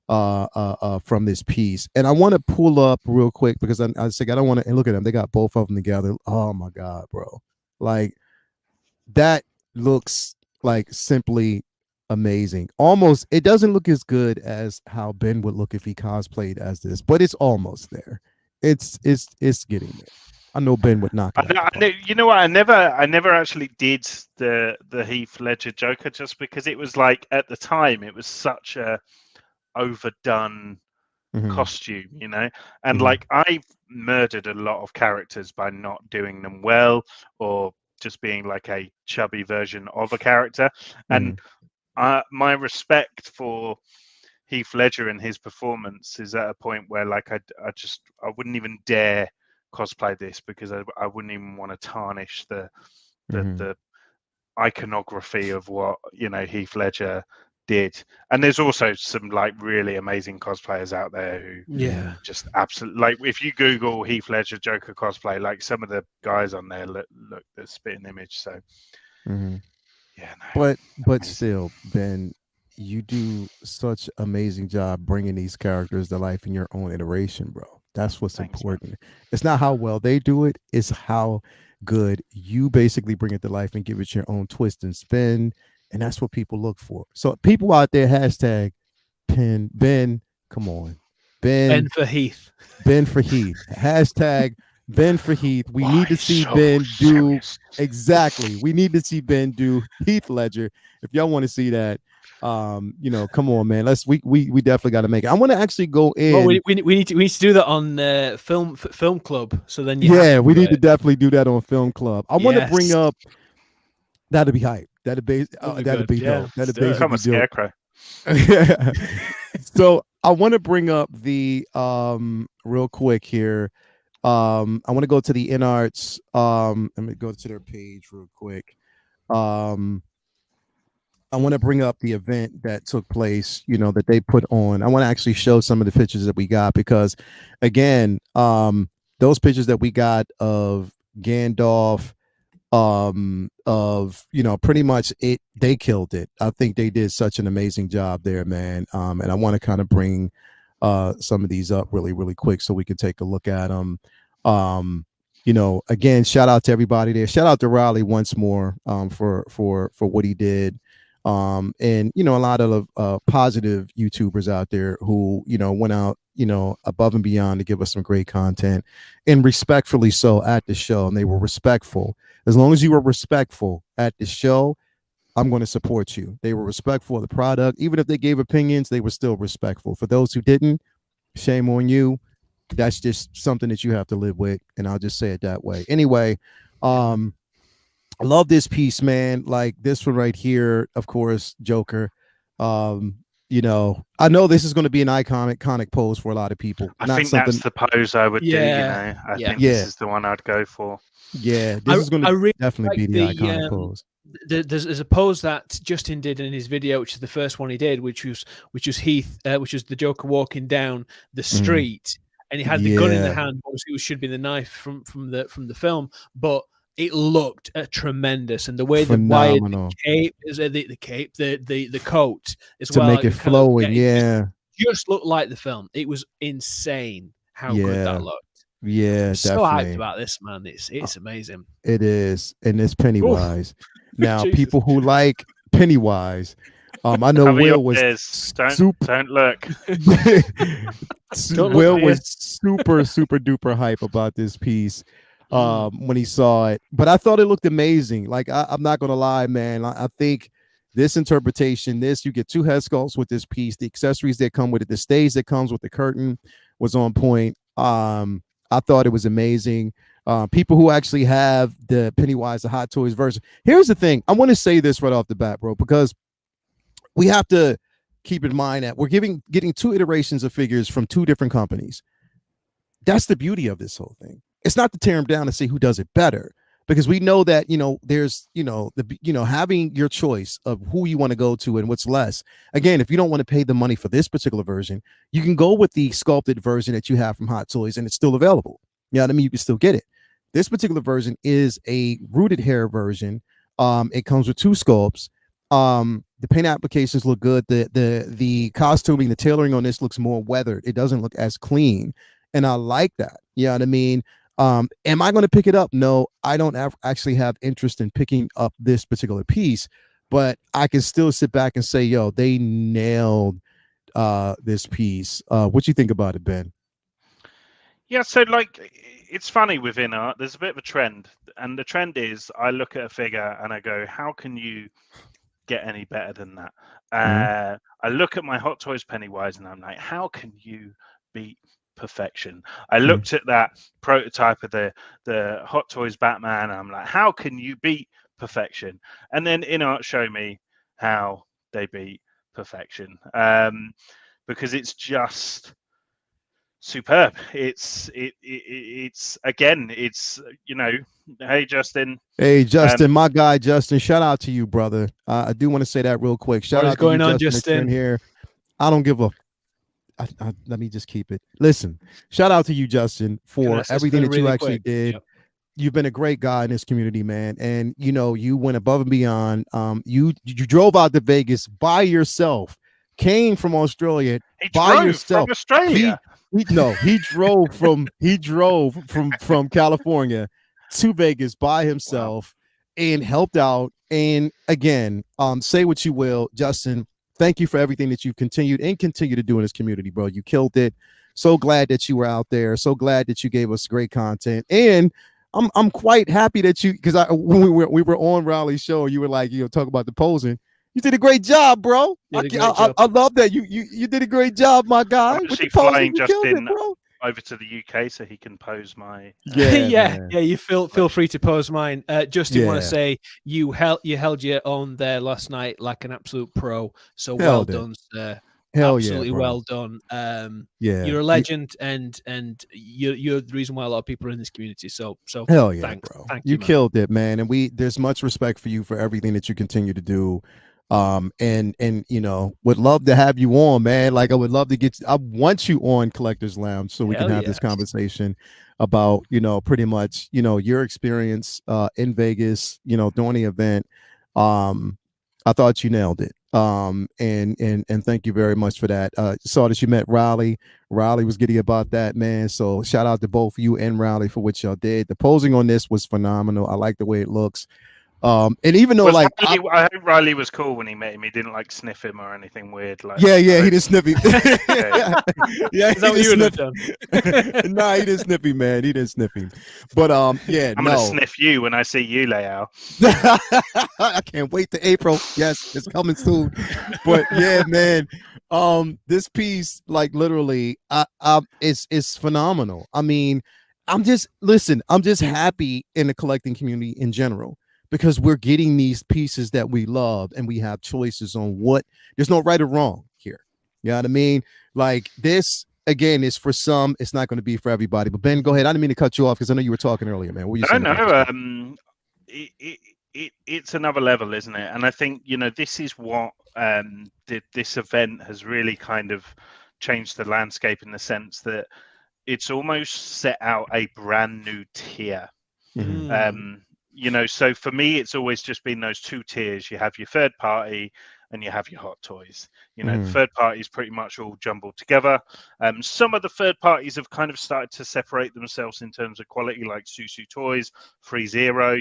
from this piece. And I want to pull up real quick because I don't want to, and look at them. They got both of them together. Oh my God, bro. Like, that looks like simply amazing. Almost, it doesn't look as good as how Ben would look if he cosplayed as this, but it's almost there. It's getting there. I know Ben would knock it out. You know what? I never actually did the Heath Ledger Joker, just because it was like, at the time, it was such a overdone costume, and like, I've murdered a lot of characters by not doing them well, or just being like a chubby version of a character. And my respect for Heath Ledger and his performance is at a point where, like, I wouldn't even dare cosplay this, because I wouldn't even want to tarnish the iconography of what Heath Ledger did. And there's also some like really amazing cosplayers out there who just absolutely, like, if you Google Heath Ledger Joker cosplay, like, some of the guys on there look the spitting image. So but still, Ben, you do such amazing job bringing these characters to life in your own iteration, bro. That's what's important. Man. It's not how well they do it, it's how good you basically bring it to life and give it your own twist and spin. And that's what people look for. So people out there, hashtag Ben, come on. Ben for Heath. Ben for Heath. Hashtag Ben for Heath. We need to see Ben do exactly. We need to see Ben do Heath Ledger. If y'all want to see that, come on, man. We definitely got to make it. I want to actually go in. Well, we need to do that on film club. So then we need to definitely do that on Film Club. I want to bring up. That'd be hype. That'd be dope. That'd basically be Scarecrow. So I want to bring up the real quick here. I want to go to the InArts. Let me go to their page real quick. I want to bring up the event that took place, that they put on. I want to actually show some of the pictures that we got because, again, those pictures that we got of Gandalf, of pretty much they killed it. I think they did such an amazing job there, man. And I want to kind of bring some of these up really, really quick so we can take a look at them. Again, shout out to everybody there. Shout out to Riley once more for what he did. And a lot of positive YouTubers out there who went out above and beyond to give us some great content, and respectfully so at the show. And they were respectful. As long as you were respectful at the show, I'm going to support you. They were respectful of the product. Even if they gave opinions, they were still respectful. For those who didn't, shame on you. That's just something that you have to live with, and I'll just say it that way. Anyway, I love this piece, man. Like this one right here, of course, Joker. I know this is going to be an iconic pose for a lot of people. I think that's the pose I would do. I think this is the one I'd go for. Yeah, this is going to definitely be the iconic pose. There's a pose that Justin did in his video, which is the first one he did, which was Heath, which was the Joker walking down the street, and he had the gun in the hand. Obviously, it should be the knife from the film, but it looked tremendous, and the way the wired cape is the coat as to make it flowing, just looked like the film. It was insane how good that looked. Yeah, I'm so hyped about this, man. It's amazing. It is, and it's Pennywise. Now, people who like Pennywise, I know Will was don't look. Will was super duper hype about this piece when he saw it, but I thought it looked amazing. Like I'm not gonna lie, man. I think this interpretation, you get two head sculpts with this piece, the accessories that come with it, the stage that comes with the curtain was on point. I thought it was amazing. People who actually have the Pennywise, the Hot Toys version. Here's the thing. I want to say this right off the bat, bro, because we have to keep in mind that we're getting two iterations of figures from two different companies. That's the beauty of this whole thing. It's not to tear them down and see who does it better, because we know that, there's, having your choice of who you want to go to and what's less. Again, if you don't want to pay the money for this particular version, you can go with the sculpted version that you have from Hot Toys, and it's still available. You know what I mean? You can still get it. This particular version is a rooted hair version. It comes with two sculpts. The paint applications look good. The costuming, the tailoring on this looks more weathered. It doesn't look as clean, and I like that. You know what I mean? Am I going to pick it up? No, I don't actually have interest in picking up this particular piece, but I can still sit back and say, yo, they nailed this piece. What you think about it, Ben? Yeah, so it's funny with InArt, there's a bit of a trend, and the trend is I look at a figure and I go, how can you get any better than that? I look at my Hot Toys Pennywise and I'm like, how can you beat perfection? I looked at that prototype of the Hot Toys Batman and I'm like, how can you beat perfection? And then InArt show me how they beat perfection, because it's just superb. It's again, hey Justin, my guy Justin, shout out to you, brother. I do want to say that real quick. Shout out going on, Justin here. I don't give a let me just keep it. Listen, shout out to you, Justin, for everything that you actually did. Yep. You've been a great guy in this community, man, and you went above and beyond. You drove out to Vegas by yourself, came from Australia by yourself. From Australia. He drove from California to Vegas by himself. Wow. And helped out. And again, say what you will, Justin, thank you for everything that you've continue to do in this community, bro. You killed it. So glad that you were out there. So glad that you gave us great content. And I'm quite happy that you, because when we were on Riley's show, you were like, talk about the posing. You did a great job, bro. I love that. You did a great job, my guy. I'm actually with the posing, flying Justin bro. over to the UK so he can pose my. Yeah. You feel free to pose mine. Justin, want to say you held your own there last night like an absolute pro. So well done, sir. Absolutely well done. You're a legend, and you're the reason why a lot of people are in this community. So hell yeah, thanks. bro. Thank you man. Killed it, man. And there's much respect for you for everything that you continue to do. And would love to have you on, man. Like I would love to I want you on Collectors Lounge so we can have this conversation about, pretty much, your experience in Vegas, during the event. I thought you nailed it. And thank you very much for that. Saw that you met Riley. Riley was giddy about that, man. So shout out to both you and Riley for what y'all did. The posing on this was phenomenal. I like the way it looks. And even though I hope Riley was cool when he met him. He didn't like sniff him or anything weird. Like he didn't sniff him. Is that what you would have done? Nah, he didn't sniff him, man. He didn't sniff him. But I'm gonna sniff you when I see you, Leal. I can't wait to April. Yes, it's coming soon. But yeah, man. This piece, like literally, it's phenomenal. I mean, I'm just happy in the collecting community in general, because we're getting these pieces that we love and we have choices on there's no right or wrong here. You know what I mean? Like this, again, is for some, it's not going to be for everybody. But Ben, go ahead. I didn't mean to cut you off because I know you were talking earlier, man. What were you saying? No, it's another level, isn't it? And I think, this is what this event has really kind of changed the landscape, in the sense that it's almost set out a brand new tier. So for me, it's always just been those two tiers. You have your third party and you have your hot toys. The third party is pretty much all jumbled together. Some of the third parties have kind of started to separate themselves in terms of quality, like Susu Toys, Free Zero,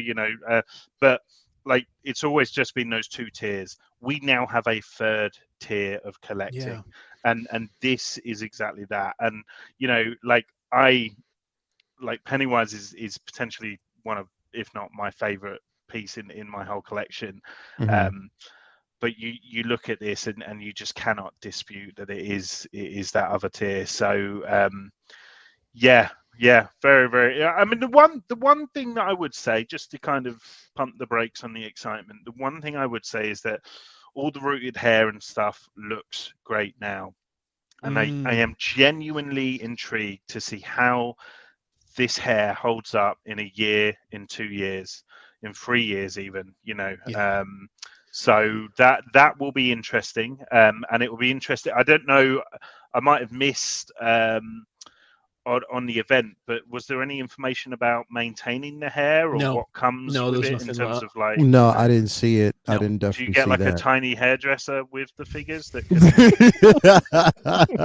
but like it's always just been those two tiers. We now have a third tier of collecting, and this is exactly that. And Pennywise is potentially one of, if not my favorite piece in my whole collection. But you look at this and you just cannot dispute that it is that other tier. So very, very. I mean, the one thing that I would say, just to kind of pump the brakes on the excitement, the one thing I would say is that all the rooted hair and stuff looks great now, and I am genuinely intrigued to see how this hair holds up in a year, in 2 years, in 3 years even, so that will be interesting, and it will be interesting. I don't know, I might have missed on the event, but was there any information about maintaining the hair, or what comes with it in terms of like? No, I didn't see it. No. I didn't definitely. Do you get like a tiny hairdresser with the figures that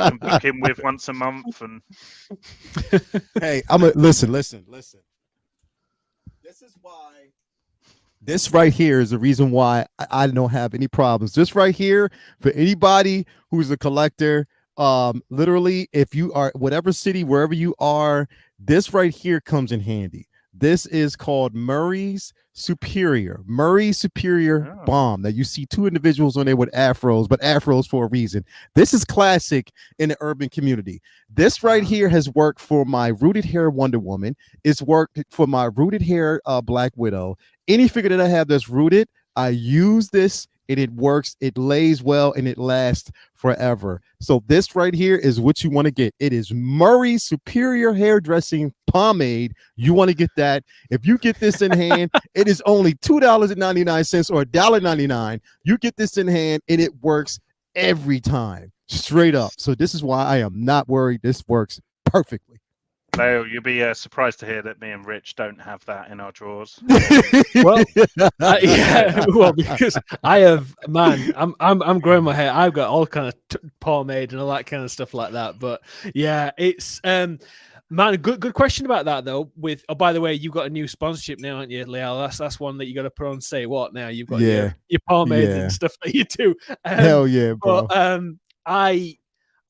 can book him with once a month? And hey, listen. This is why. This right here is the reason why I don't have any problems. This right here, for anybody who's a collector, literally, if you are whatever city, wherever you are, this right here comes in handy. This is called Murray's Superior Bomb. Now you see two individuals on there with afros, but afros for a reason. This is classic in the urban community. This right here has worked for my rooted hair Wonder Woman. It's worked for my rooted hair Black Widow. Any figure that I have that's rooted, I use this and it works, it lays well, and it lasts forever. So this right here is what you want to get. It is Murray's Superior Hairdressing Pomade. You want to get that. If you get this in hand, it is only $2.99 or $1.99. You get this in hand and it works every time, straight up. So this is why I am not worried. This works perfectly. Leo, you'll be surprised to hear that me and Rich don't have that in our drawers. Well, because I have, man, I'm growing my hair. I've got all kind of pomade and all that kind of stuff like that. But yeah, it's man, good question about that though. With by the way, you've got a new sponsorship now, aren't you, Leo? That's one that you got to put on. Say what now? You've got your pomade and stuff that you do. Hell yeah, bro. But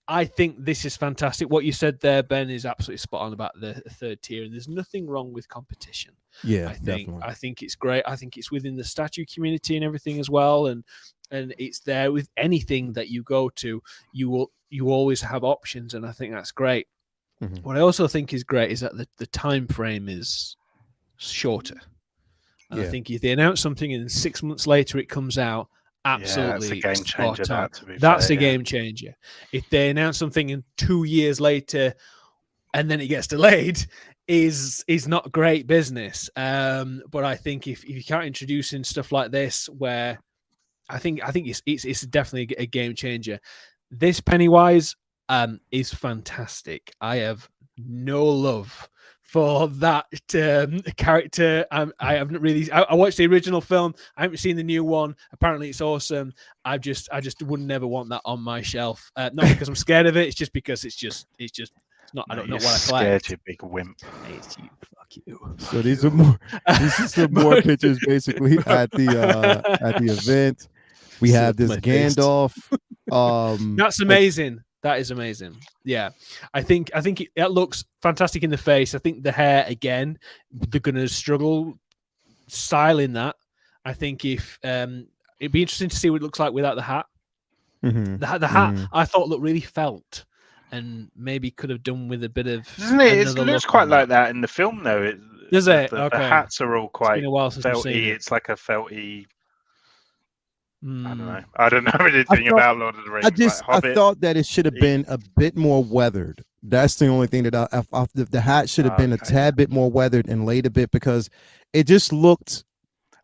I think this is fantastic. What you said there, Ben, is absolutely spot on about the third tier, and there's nothing wrong with competition. Yeah, I definitely. think it's great. I think it's within the statue community and everything as well, and it's there with anything that you go to. You always have options, and I think that's great. Mm-hmm. What I also think is great is that the time frame is shorter. And I think if they announce something and 6 months later it comes out, absolutely that's a game changer. That's a game changer. If they announce something and 2 years later and then it gets delayed, is not great business. But I think if you can't introduce in stuff like this, where I think it's definitely a game changer. This Pennywise is fantastic. I have no love for that character. I haven't really. I watched the original film. I haven't seen the new one. Apparently, it's awesome. I just would never want that on my shelf. Not because I'm scared of it. It's just because it's not. I don't know what I collect. Scared, you big wimp. It's you. Fuck you. So these are more. This is some more pictures, basically at the event. We have this Gandalf. That's amazing. That is amazing. Yeah, I think it looks fantastic in the face. I think the hair again, they're going to struggle styling that. I think if it'd be interesting to see what it looks like without the hat. Mm-hmm. The hat I thought looked really felt, and maybe could have done with a bit of. Doesn't it? It looks quite like that in the film, though. Does it? The hats are all quite felty. It's like a felty. I don't know anything about Lord of the Rings. I thought that it should have been a bit more weathered. That's the only thing that the hat should have been a tad bit more weathered and laid a bit, because it just looked.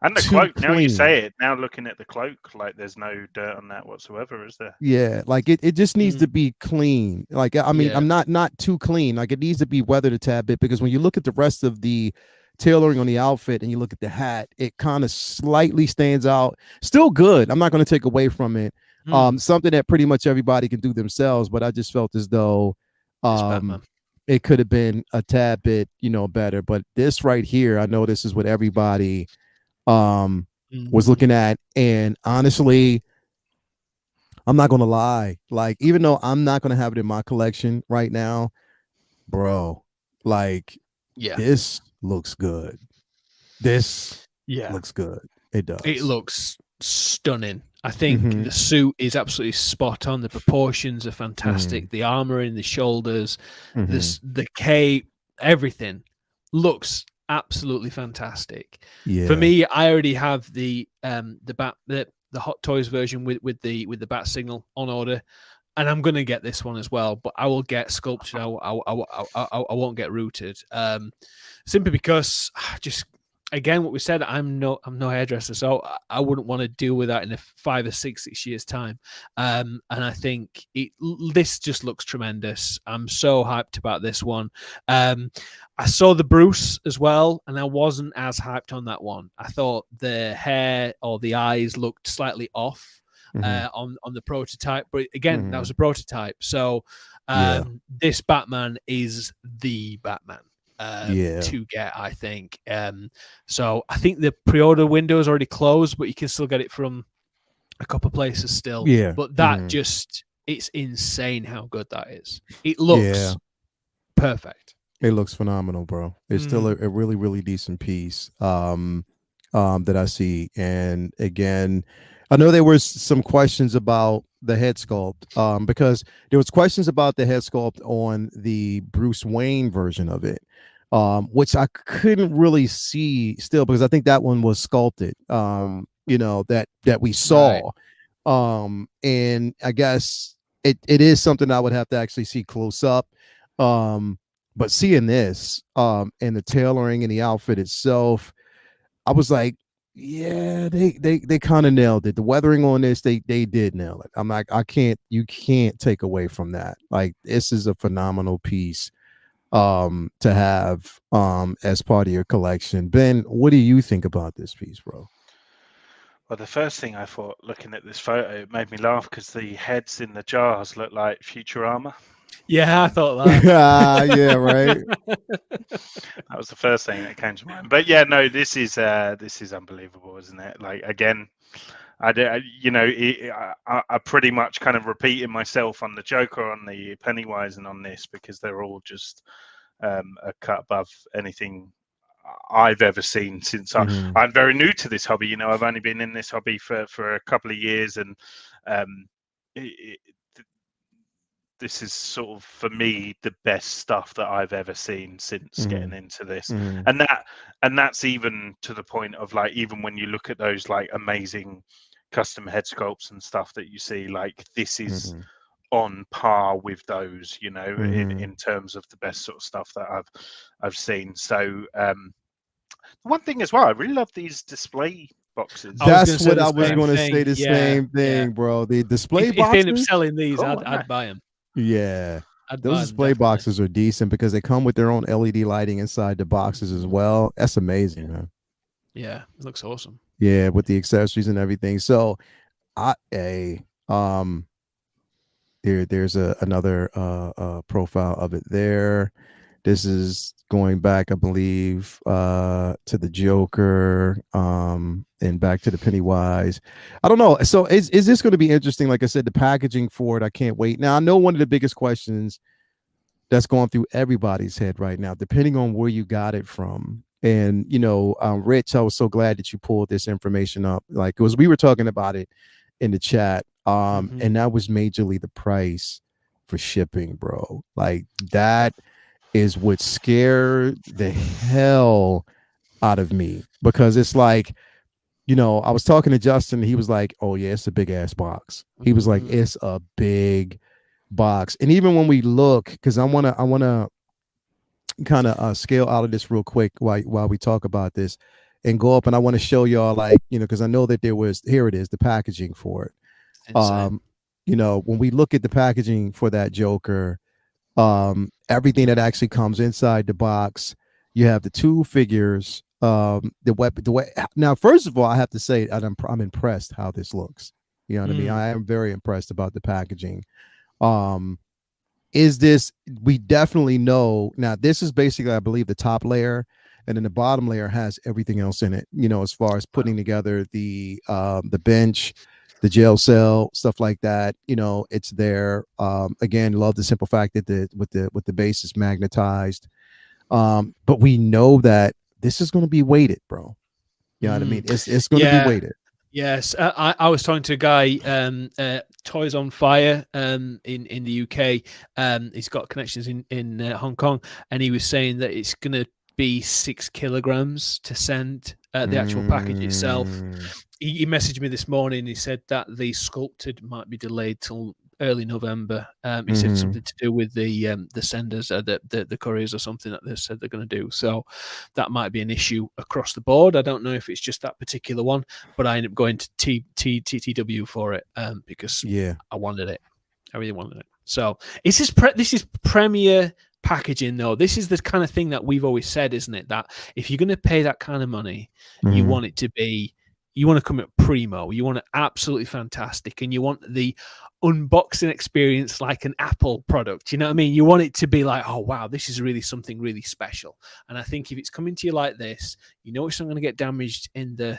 And the cloak, clean. Now you say it, now looking at the cloak, like there's no dirt on that whatsoever, is there? Yeah, like it just needs to be clean. Like, I mean, I'm not too clean. Like, it needs to be weathered a tad bit, because when you look at the rest of the tailoring on the outfit and you look at the hat, it kind of slightly stands out. Still good. I'm not going to take away from it. Something that pretty much everybody can do themselves, but I just felt as though it could have been a tad bit, better. But this right here, I know this is what everybody was looking at, and honestly, I'm not gonna lie, like, even though I'm not gonna have it in my collection right now, bro, like, this looks good. This looks good. It does. It looks stunning. I think the suit is absolutely spot on. The proportions are fantastic. The armor in the shoulders, the cape, everything looks absolutely fantastic. For me, I already have the Hot Toys version with the bat signal on order, and I'm gonna get this one as well. But I will get sculpted. I won't get rooted, simply because just. Again, what we said, I'm no hairdresser, so I wouldn't want to deal with that in 5 or 6 years' time. And I think this just looks tremendous. I'm so hyped about this one. I saw the Bruce as well, and I wasn't as hyped on that one. I thought the hair or the eyes looked slightly off on the prototype, but again, that was a prototype. So this Batman is the Batman. To get, I think. So I think the pre-order window is already closed, but you can still get it from a couple of places still. Yeah. But that it's insane how good that is. It looks perfect. It looks phenomenal, bro. It's still a really, really decent piece that I see. And again, I know there was some questions about the head sculpt, because there was questions about the head sculpt on the Bruce Wayne version of it. Which I couldn't really see still, because I think that one was sculpted, that we saw. Right. And I guess it is something I would have to actually see close up. But seeing this, and the tailoring and the outfit itself, I was like, yeah, they kind of nailed it. The weathering on this, they did nail it. I'm like, you can't take away from that. Like, this is a phenomenal piece to have as part of your collection. Ben, what do you think about this piece, bro? Well, the first thing I thought, looking at this photo, it made me laugh because the heads in the jars look like Futurama. Yeah, I thought that. Yeah, right. That was the first thing that came to mind. But yeah, no, this is unbelievable, isn't it? Like, again, I pretty much kind of repeating myself on the Joker, on the Pennywise, and on this, because they're all just a cut above anything I've ever seen since I'm very new to this hobby. I've only been in this hobby for a couple of years, and this is sort of, for me, the best stuff that I've ever seen since getting into this. And that's even to the point of, like, even when you look at those like amazing custom head sculpts and stuff that you see, like, this is on par with those, in terms of the best sort of stuff that I've seen. So one thing as well, I really love these display boxes. That's what I was going to say. The same thing, bro. The display boxes. If they end up selling these, I'd buy them. Yeah, those display boxes are decent because they come with their own LED lighting inside the boxes as well. That's amazing, man. Yeah, it looks awesome. Yeah, with the accessories and everything. So, there's another profile of it there. This is going back, I believe, to the Joker, and back to the Pennywise. I don't know. So is this going to be interesting? Like I said, the packaging for it, I can't wait. Now, I know one of the biggest questions that's going through everybody's head right now, depending on where you got it from. And, Rich, I was so glad that you pulled this information up. Like, because we were talking about it in the chat, and that was majorly the price for shipping, bro. Like, that is what scared the hell out of me, because it's like, I was talking to Justin, he was like, oh yeah, it's a big ass box. He was like, it's a big box. And even when we look, because I want to kind of scale out of this real quick while we talk about this, and go up, and I want to show y'all, like, because I know that here it is, the packaging for it. Insane. When we look at the packaging for that Joker, everything that actually comes inside the box, you have the two figures, the way. Now, first of all, I have to say I'm impressed how this looks. You know what I mean? I am very impressed about the packaging. We definitely know now, this is basically, I believe, the top layer, and then the bottom layer has everything else in it, as far as putting together the bench, the jail cell, stuff like that. It's there. Again, love the simple fact that the base is magnetized. But we know that this is going to be weighted, bro. You know what I mean? It's going to be weighted. Yes, I was talking to a guy, Toys on Fire, in the UK. He's got connections in Hong Kong, and he was saying that it's going to be 6 kilograms to send the actual package itself. He messaged me this morning. He said that the sculpted might be delayed till early November. He said something to do with the senders, the couriers or something that they said they're going to do. So that might be an issue across the board. I don't know if it's just that particular one, but I ended up going to TTW for it because I wanted it. I really wanted it. So this is premier packaging, though. This is the kind of thing that we've always said, isn't it? That if you're going to pay that kind of money, you want it to be. You want to come at primo. You want it absolutely fantastic, and you want the unboxing experience like an Apple product. You know what I mean? You want it to be like, oh wow, this is really something really special. And I think if it's coming to you like this, it's not going to get damaged on the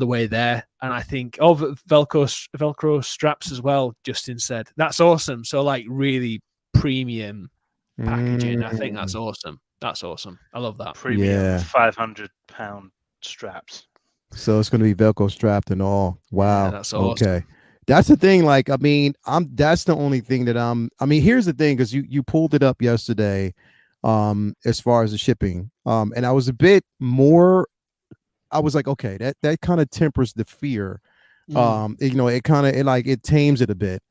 way there. And I think Velcro straps as well. Justin said that's awesome. So like really premium packaging. I think that's awesome. That's awesome. I love that. Premium £500 straps. So it's going to be Velcro strapped and all. Wow. Yeah, that's awesome. Okay. That's the thing. Like, I mean, that's the only thing that here's the thing, because you pulled it up yesterday, as far as the shipping. And I was a bit more, I was like, okay, that kind of tempers the fear. It tames it a bit.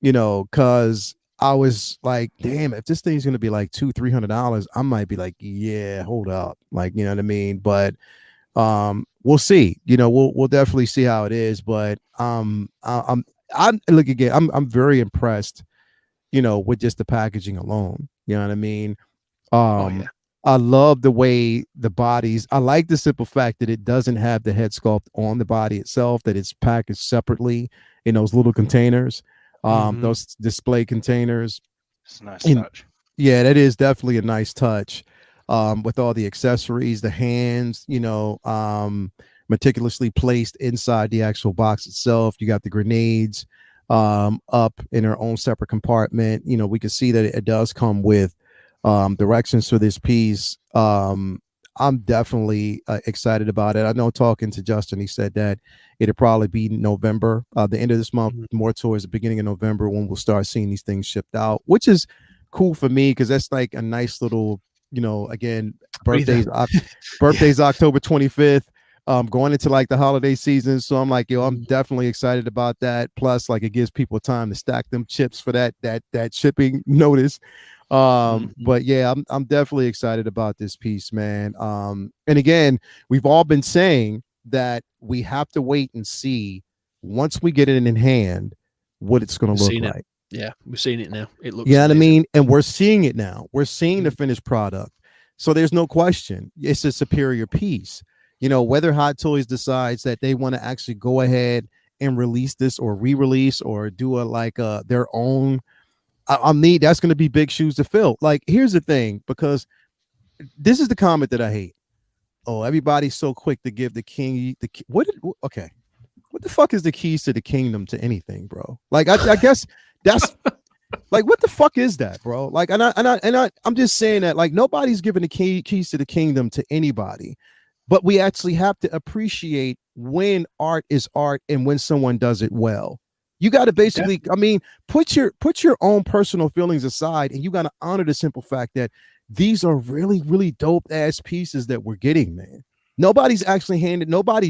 Because I was like, damn, if this thing's gonna be like $200-300, I might be like, yeah, hold up, like, you know what I mean. But we'll see. We'll definitely see how it is. But I'm very impressed, with just the packaging alone. You know what I mean? I love the way the bodies. I like the simple fact that it doesn't have the head sculpt on the body itself, that it's packaged separately in those little containers. Those display containers. It's a nice touch. Yeah, that is definitely a nice touch. With all the accessories, the hands, meticulously placed inside the actual box itself. You got the grenades up in their own separate compartment. You know, we can see that it does come with directions for this piece. I'm definitely excited about it. I know talking to Justin, he said that it'll probably be November, the end of this month, more towards the beginning of November, when we'll start seeing these things shipped out, which is cool for me because that's like a nice little, you know, again, birthday's October 25th. Going into like the holiday season. So I'm like, yo, I'm definitely excited about that. Plus, like, it gives people time to stack them chips for that shipping notice. But yeah, I'm definitely excited about this piece, man. And again, we've all been saying that we have to wait and see, once we get it in hand, what it's going to look like. Yeah, we've seen it now. It looks, you know what I mean? And we're seeing it now. We're seeing the finished product. So there's no question it's a superior piece. You know, whether Hot Toys decides that they want to actually go ahead and release this or re-release or do their own, that's going to be big shoes to fill. Like, here's the thing, because this is the comment that I hate. Oh, everybody's so quick to give the king what the fuck is the keys to the kingdom to anything, bro? Like, I guess that's like, what the fuck is that, bro? Like, I'm just saying that, like, nobody's giving the keys to the kingdom to anybody. But we actually have to appreciate when art is art and when someone does it well. You got to basically, I mean, put your own personal feelings aside, and you got to honor the simple fact that these are really, really dope ass pieces that we're getting, man. Nobody's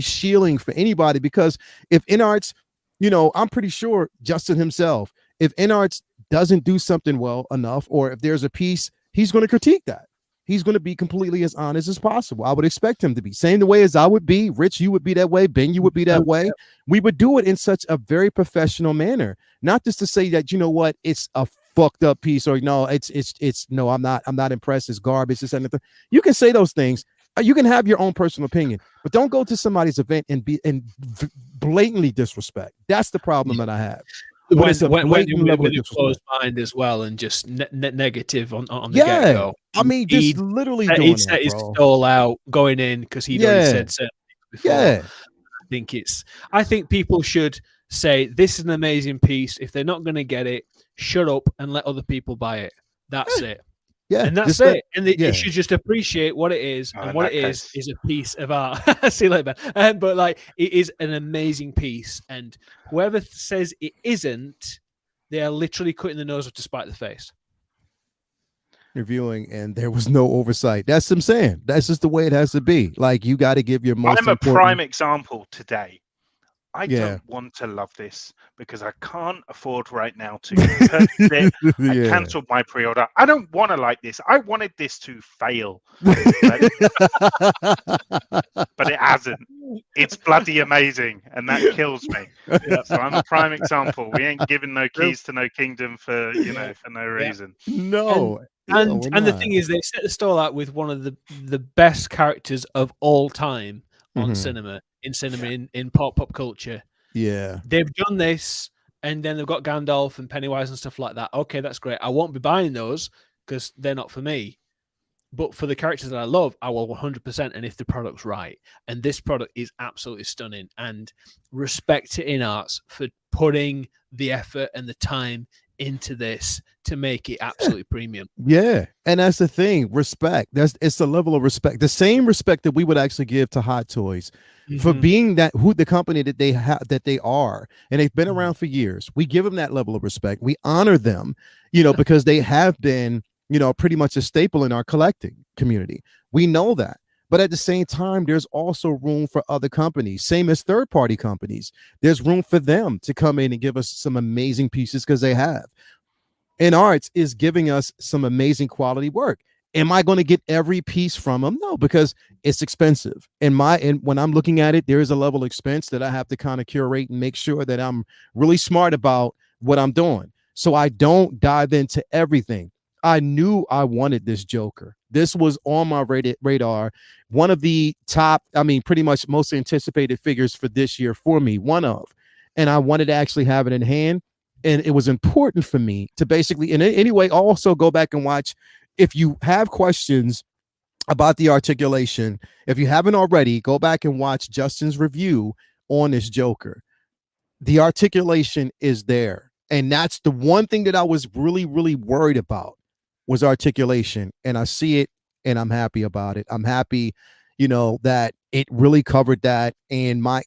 shielding for anybody, because if InArt's, you know, I'm pretty sure Justin himself, if InArt's doesn't do something well enough, or if there's a piece, he's going to critique that. He's going to be completely as honest as possible. I would expect him to be. Same the way as I would be. Rich, you would be that way. Ben, you would be that way. We would do it in such a very professional manner. Not just to say that, you know what, it's a fucked up piece, or no, it's no, I'm not impressed. It's garbage. It's anything. You can say those things. You can have your own personal opinion, but don't go to somebody's event and blatantly disrespect. That's the problem that I have. When it closed mind as well, and just negative on the get-go. I mean, just literally doing he set his stall out going in because he'd already said certain things before. Yeah. I think people should say, this is an amazing piece. If they're not going to get it, shut up and let other people buy it. That's it. Yeah, and that's it. And they should just appreciate what it is, and what it is a piece of art. See you later, man. But like, it is an amazing piece, and whoever says it isn't, they are literally cutting the nose off to spite the face. Reviewing, and there was no oversight. That's what I'm saying. That's just the way it has to be. Like, you got to give your most. I'm a prime example today. I don't want to love this because I can't afford right now to purchase it. I cancelled my pre-order. I don't want to like this. I wanted this to fail, but it hasn't. It's bloody amazing, and that kills me. So I'm a prime example. We ain't giving no keys to no kingdom for for no reason. No. And the thing is, they set the stall out with one of the best characters of all time on cinema. In pop culture. Yeah. They've done this, and then they've got Gandalf and Pennywise and stuff like that. Okay, that's great. I won't be buying those because they're not for me. But for the characters that I love, I will 100%, and if the product's right. And this product is absolutely stunning. And respect to InArts for putting the effort and the time into this to make it absolutely premium. Yeah. And that's the thing. Respect. It's a level of respect. The same respect that we would actually give to Hot Toys for being the company that they are, and they've been around for years. We give them that level of respect. We honor them, because they have been, pretty much a staple in our collecting community. We know that. But at the same time, there's also room for other companies, same as third-party companies. There's room for them to come in and give us some amazing pieces, because they have. InArts is giving us some amazing quality work. Am I going to get every piece from them? No, because it's expensive. And when I'm looking at it, there is a level of expense that I have to kind of curate and make sure that I'm really smart about what I'm doing, so I don't dive into everything. I knew I wanted this Joker. This was on my radar. One of the top, pretty much most anticipated figures for this year for me, and I wanted to actually have it in hand. And it was important for me to basically, and anyway, also go back and watch. If you have questions about the articulation. If you haven't already, go back and watch Justin's review on this Joker. The articulation is there. And that's the one thing that I was really, really worried about was articulation. And I see it and I'm happy about it. I'm happy, that it really covered that. And my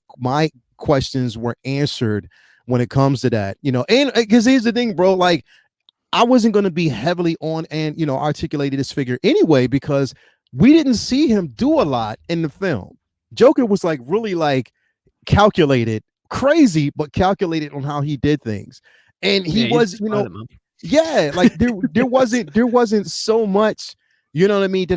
questions were answered when it comes to that, and because here's the thing, bro, like I wasn't going to be heavily on and, articulated this figure anyway, because we didn't see him do a lot in the film. Joker was like really like calculated, crazy, but calculated on how he did things. And he was, like there wasn't so much, you know what I mean,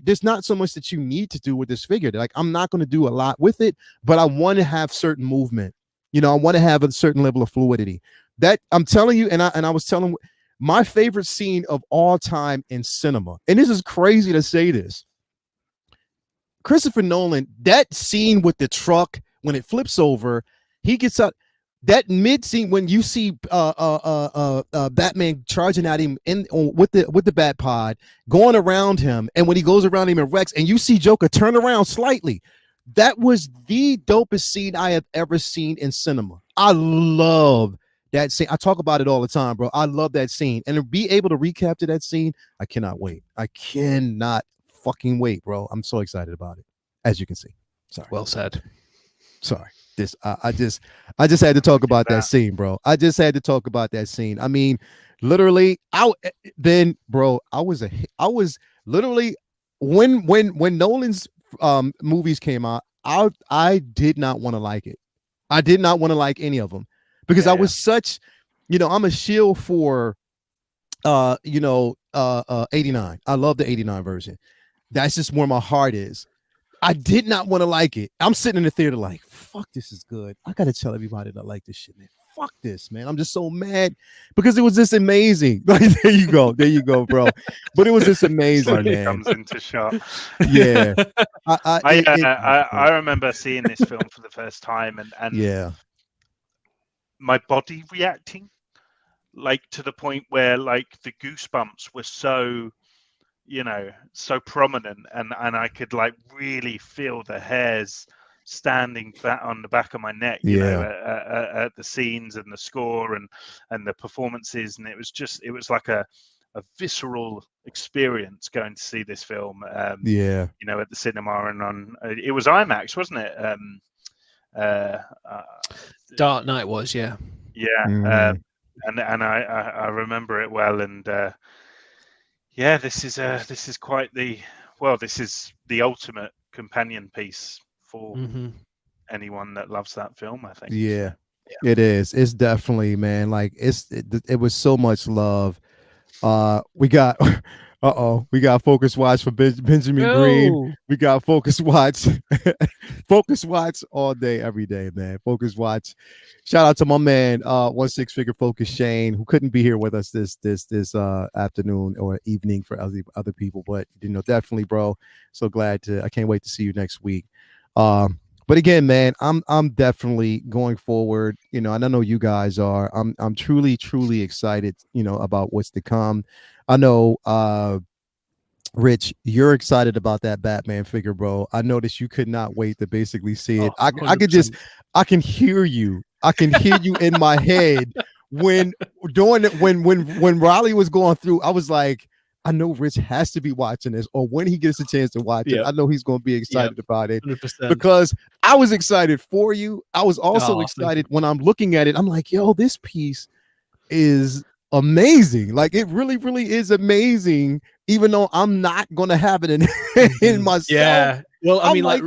there's not so much that you need to do with this figure. Like, I'm not going to do a lot with it, but I want to have certain movement. I want to have a certain level of fluidity. That I'm telling you, and I was telling my favorite scene of all time in cinema, and this is crazy to say this, Christopher Nolan, that scene with the truck when it flips over, he gets up. That mid scene when you see Batman charging at him with the Bat Pod going around him, and when he goes around him and wrecks, and you see Joker turn around slightly, that was the dopest scene I have ever seen in cinema. I love that scene. I talk about it all the time, bro. I love that scene, and to be able to recapture that scene, I cannot wait. I cannot fucking wait, bro. I'm so excited about it, as you can see. Sorry. Well said. Sorry. I just had to talk about that scene, bro. I just had to talk about that scene. I mean, literally, I was literally when Nolan's movies came out, I did not want to like it. I did not want to like any of them because I was such, I'm a shield for 89. I love the 89 version. That's just where my heart is. I did not want to like it. I'm sitting in the theater like, fuck, this is good. I got to tell everybody that I like this shit, man. Fuck this, man. I'm just so mad because it was just amazing. Like, there you go, bro. But it was just amazing, man. Comes into shot. Yeah. I remember seeing this film for the first time and yeah, my body reacting, like to the point where like the goosebumps were so, so prominent, and I could like really feel the hairs standing back on the back of my neck, at the scenes and the score and the performances, and it was like a visceral experience going to see this film. At the cinema, and on it was IMAX, wasn't it? Dark Knight was, and I remember it well, and this is quite the this is the ultimate companion piece for anyone that loves that film, I think. Yeah, it is. It's definitely, man, like it was so much love. We got we got Focus Watch for Benjamin Green. We got Focus Watch Focus Watch all day, every day, man. Focus Watch. Shout out to my man, 16 Figure Focus Shane, who couldn't be here with us this afternoon or evening for other people, but definitely, bro. So glad I can't wait to see you next week. But again, man, I'm definitely going forward, and I know you guys are. I'm truly, truly excited, about what's to come. I know, Rich, you're excited about that Batman figure, bro. I noticed you could not wait to basically see it. I can hear you. I can hear you in my head when Riley was going through. I was like, I know Rich has to be watching this, or when he gets a chance to watch it, I know he's going to be excited about it 100%. Because I was excited for you. I was also excited when I'm looking at it. I'm like, yo, this piece is amazing. Like, it really, really is amazing, even though I'm not going to have it in myself. Yeah. Well, I mean, like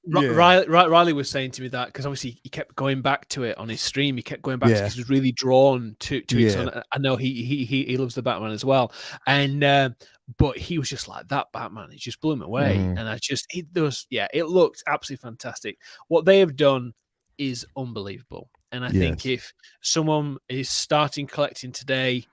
Riley was saying to me that because obviously he kept going back to it on his stream. He kept going back to it because he was really drawn to it. So I know he loves the Batman as well. And but he was just like, that Batman, it just blew him away. And it looked absolutely fantastic. What they have done is unbelievable. And I think if someone is starting collecting today,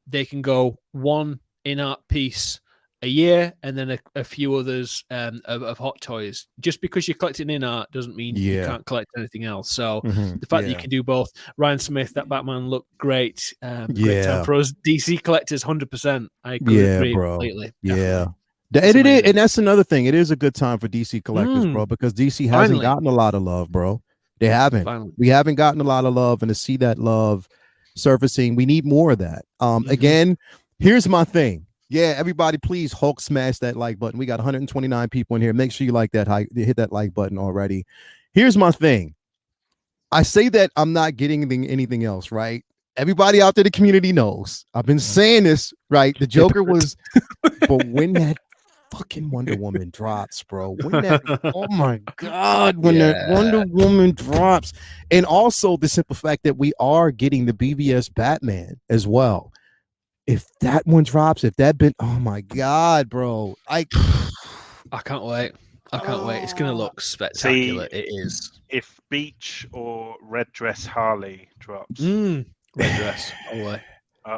they can go one InArt piece a year and then a few others of Hot Toys. Just because you're collecting InArt doesn't mean you can't collect anything else. So the fact that you can do both. Ryan Smith, that Batman looked great. Great time for us DC collectors, 100%. I agree completely. Yeah. And that's another thing. It is a good time for DC collectors, bro, because DC hasn't gotten a lot of love, bro. They haven't. We haven't gotten a lot of love, and to see that love surfacing, we need more of that. Again, here's my thing. Yeah, everybody, please Hulk smash that like button. We got 129 people in here. Make sure you like that, hit that like button already. Here's my thing. I say that I'm not getting anything else, right? Everybody out there, the community knows. I've been saying this, right? The Joker was, but when that fucking Wonder Woman drops, bro, oh my God, when that Wonder Woman drops, and also the simple fact that we are getting the BVS Batman as well. If that one drops, oh my God, bro, I can't wait. I can't wait. It's gonna look spectacular. It is. If Beach or Red Dress Harley drops, Red Dress. Oh wait.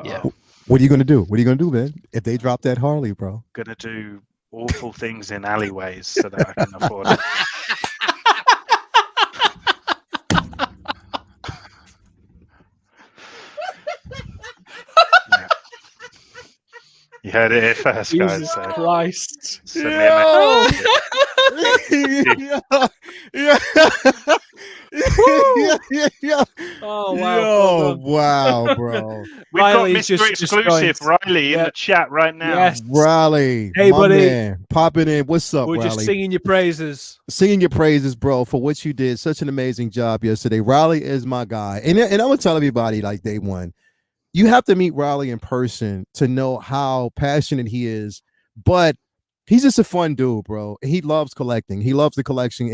Yeah. What are you gonna do? What are you gonna do, man? If they drop that Harley, bro? Gonna do awful things in alleyways so that I can afford it. You heard it here first, Jesus guys. Christ. Yeah. Oh wow! Wow, bro. We've got Mr. Exclusive Riley in the chat right now. Yes. Riley, hey buddy, man, popping in. What's up, We're Riley? just singing your praises. Singing your praises, bro, for what you did. Such an amazing job yesterday. Riley is my guy, and I'm gonna tell everybody like day one. You have to meet Riley in person to know how passionate he is, but he's just a fun dude, bro. He loves collecting. He loves the collection.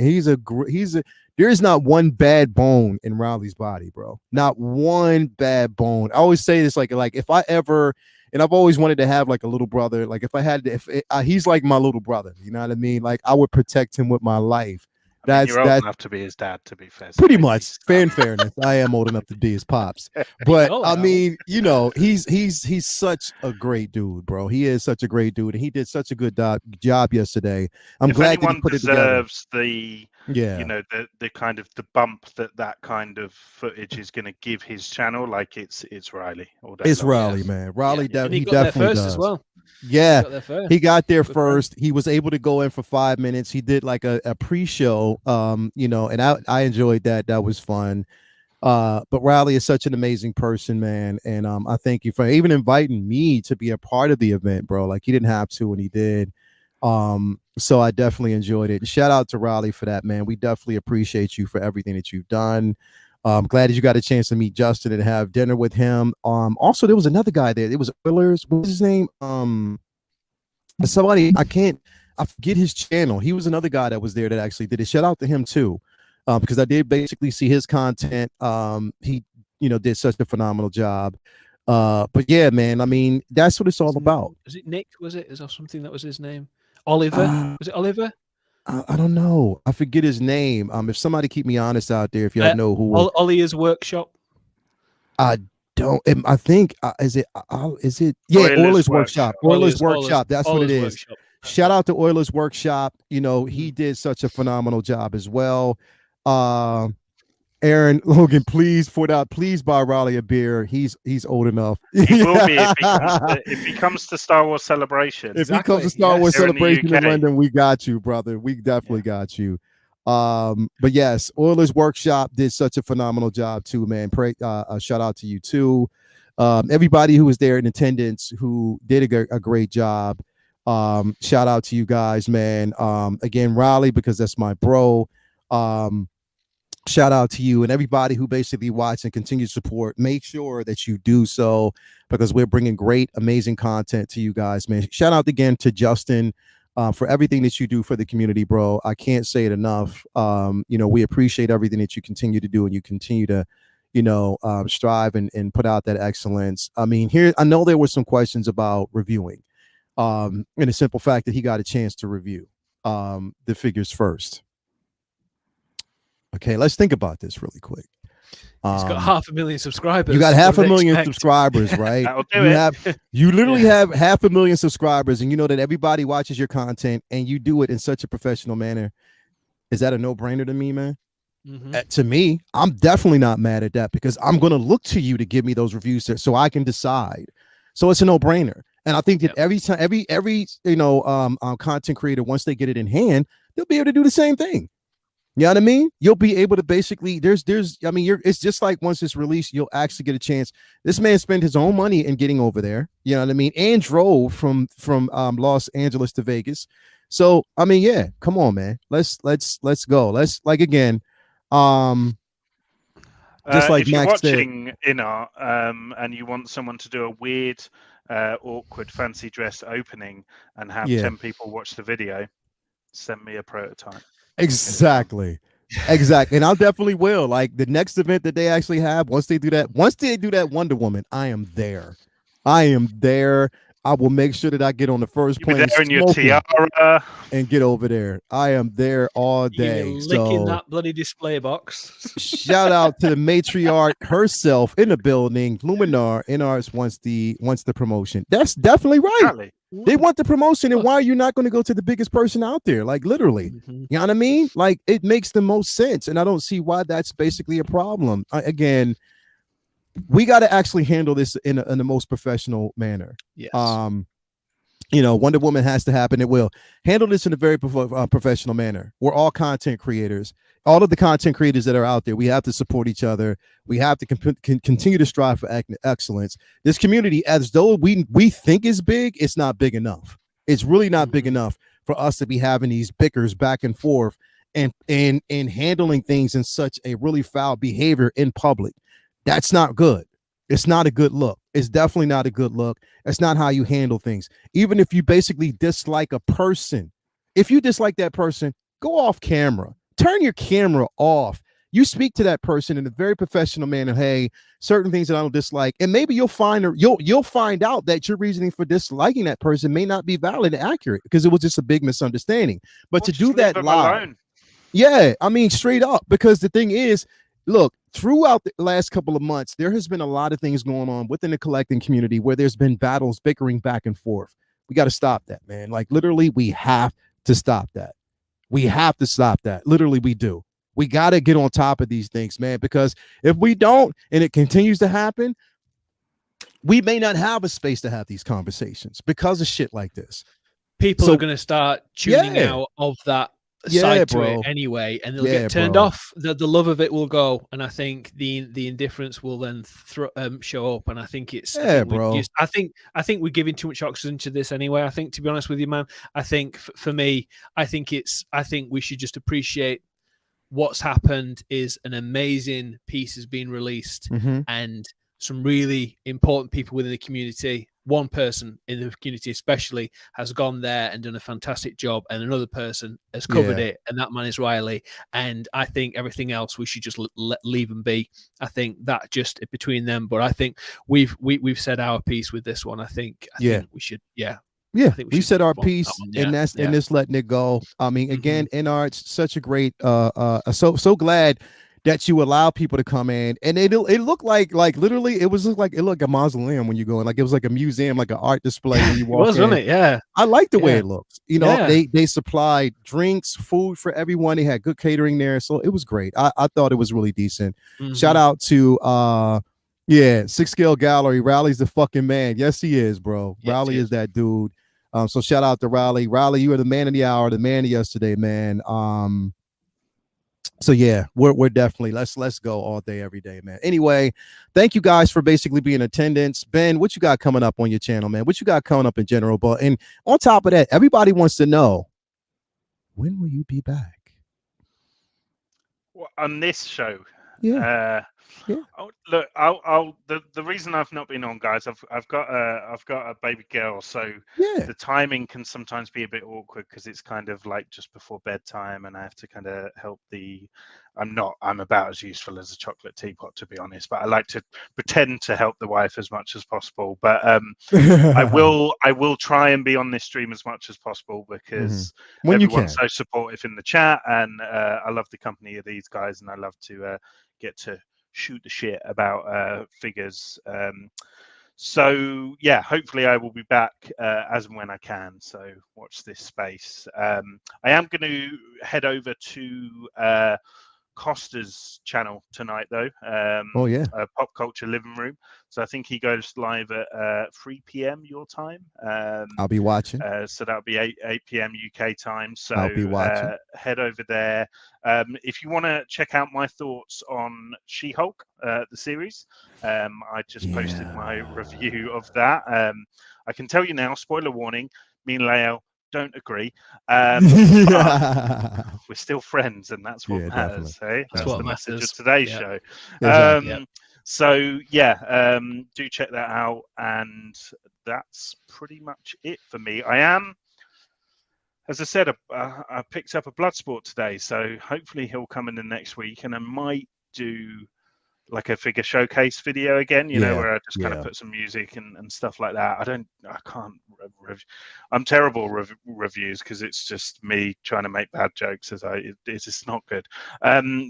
There is not one bad bone in Riley's body, bro. Not one bad bone. I always say this, like if I ever, and I've always wanted to have like a little brother. Like if I had, he's like my little brother. You know what I mean? Like I would protect him with my life. You're old enough to be his dad, to be fair. Pretty much. Fairness. I am old enough to be his pops. But I mean, you know, he's such a great dude, bro. He is such a great dude, and he did such a good job yesterday. I'm glad that he put it together. You know, the kind of the bump that kind of footage is going to give his channel, like it's Riley. It's Riley, man. Riley, he got definitely there first does as well. Yeah, he got there first. He was able to go in for 5 minutes. He did like a pre-show, you know, and I enjoyed that. That was fun. But Riley is such an amazing person, man. And I thank you for even inviting me to be a part of the event, bro. Like he didn't have to, and he did. So I definitely enjoyed it. And shout out to Riley for that, man. We definitely appreciate you for everything that you've done. I'm glad that you got a chance to meet Justin and have dinner with him. Also, there was another guy there. It was Oilers. What's his name? Somebody I forget his channel. He was another guy that was there that actually did it. Shout out to him too, because I did basically see his content. He, you know, did such a phenomenal job. But yeah, man. I mean, that's what it's all about. Is it Nick? Was it? Is there something that was his name? Oliver? Was it Oliver? I don't know. I forget his name. If somebody keep me honest out there, if y'all know who Ollie's Workshop. I don't. I think is it? Yeah, Oilers Workshop. Oilers Workshop. That's what it is. Workshop. Shout out to Oilers Workshop. You know, he did such a phenomenal job as well. Aaron Logan, please buy Riley a beer. He's old enough. He will be if he comes to Star Wars Celebration. If he comes to Star Wars Celebration in London, we got you, brother. We definitely got you. But yes, Oilers Workshop did such a phenomenal job too, man. Shout out to you too. Everybody who was there in attendance who did a great job. Shout out to you guys, man. Again, Riley, because that's my bro. Shout out to you and everybody who basically watch and continue to support. Make sure that you do so because we're bringing great, amazing content to you guys, man. Shout out again to Justin for everything that you do for the community, bro. I can't say it enough. You know, we appreciate everything that you continue to do and you continue to, you know, strive and put out that excellence. I mean, here, I know there were some questions about reviewing and the simple fact that he got a chance to review the figures first. Okay, let's think about this really quick. He's got 500,000 subscribers. You got 500,000 subscribers, right? You literally have 500,000 subscribers, and you know that everybody watches your content, and you do it in such a professional manner. Is that a no-brainer to me, man? Mm-hmm. To me, I'm definitely not mad at that because I'm going to look to you to give me those reviews so I can decide. So it's a no-brainer. And I think that every time, every content creator, once they get it in hand, they'll be able to do the same thing. You know what I mean? You'll be able to basically, it's just like once it's released, you'll actually get a chance. This man spent his own money in getting over there. You know what I mean? And drove from Los Angeles to Vegas. So, I mean, yeah, come on, man. Let's go. Let's, like, again, just like if you're Max said, watching InArt and you want someone to do a weird, awkward, fancy dress opening and have 10 people watch the video, send me a prototype. Exactly. And I definitely will. Like, the next event that they actually have, once they do that Wonder Woman, I am there. I will make sure that I get on the first plane there in your tiara and get over there. I am there all day. Licking that bloody display box. Shout out to the matriarch herself in the building. Luminar InArt wants the promotion. That's definitely right. Exactly. They want the promotion, and why are you not going to go to the biggest person out there? Like, literally, you know what I mean? Like, it makes the most sense, and I don't see why that's basically a problem. Again, we got to actually handle this in the most professional manner. Yes. Wonder Woman has to happen. It will. Handle this in a very professional manner. We're all content creators. All of the content creators that are out there, we have to support each other. We have to continue to strive for excellence. This community, as though we think is big, it's not big enough. It's really not big enough for us to be having these bickers back and forth and handling things in such a really foul behavior in public. That's not good. It's not a good look. It's definitely not a good look. That's not how you handle things. Even if you basically dislike a person, if you dislike that person, go off camera. Turn your camera off. You speak to that person in a very professional manner. Hey, certain things that I don't dislike, and maybe you'll find out that your reasoning for disliking that person may not be valid and accurate because it was just a big misunderstanding. But to do that live, yeah, I mean, straight up, because the thing is, look, throughout the last couple of months, there has been a lot of things going on within the collecting community where there's been battles, bickering back and forth. We got to stop that, man. Like, literally, we have to stop that. We have to stop that. Literally, we do. We got to get on top of these things, man, because if we don't and it continues to happen, we may not have a space to have these conversations because of shit like this. People are going to start tuning out of that side to it anyway, and they'll get turned off. The love of it will go, and I think the indifference will then show up. And I think it's I think we're giving too much oxygen to this anyway. I think, to be honest with you, man, I think for me, I think we should just appreciate what's happened. Is an amazing piece has been released, and some really important people within the community. One person in the community especially has gone there and done a fantastic job, and another person has covered it, and that man is Riley. And I think everything else we should just leave them be. I think that just between them, but I think we've said our piece with this one. I think we should we said our piece, and that's and just letting it go. I mean, again, InArt's such a great so glad that you allow people to come in, and it looked like literally it looked like a mausoleum when you go in, like it was like a museum, like an art display when you walk in. Wasn't it? Yeah, I like the way it looks. They supplied drinks, food for everyone. They had good catering there, so it was great. I thought it was really decent. Shout out to 6 Scale Gallery. Riley's the fucking man. Yes, he is, bro. Yes, Riley is that dude. So shout out to Riley. Riley, you are the man of the hour, the man of yesterday, man. So yeah, we're definitely let's go all day, every day, man. Anyway, thank you guys for basically being in attendance. Ben, what you got coming up on your channel, man? What you got coming up in general? But and on top of that, everybody wants to know, when will you be back? Well, on this show? Yeah. Look, I'll the reason I've not been on, guys, I've got a baby girl, so the timing can sometimes be a bit awkward because it's kind of like just before bedtime, and I have to kind of help I'm about as useful as a chocolate teapot, to be honest, but I like to pretend to help the wife as much as possible. But I will try and be on this stream as much as possible because everyone's so supportive in the chat, and I love the company of these guys, and I love to get to shoot the shit about figures. So yeah, hopefully I will be back as and when I can, so watch this space. I am going to head over to Costa's channel tonight, though. Oh yeah, Pop Culture Living Room. So I think he goes live at 3 p.m. your time. I'll be watching. So that'll be 8 p.m. UK time. So I'll be watching. Head over there. If you want to check out my thoughts on She-Hulk, the series, I just posted my review of that. I can tell you now, spoiler warning, me and Leo don't agree. But we're still friends, and that's what matters. Hey? That's the message of today's show. Exactly. So do check that out, and that's pretty much it for me. I am, as I said, I picked up a Bloodsport today, so hopefully he'll come in the next week, and I might do like a figure showcase video again, you know, where I just kind of put some music and stuff like that. I'm terrible reviews because it's just me trying to make bad jokes it's just not good.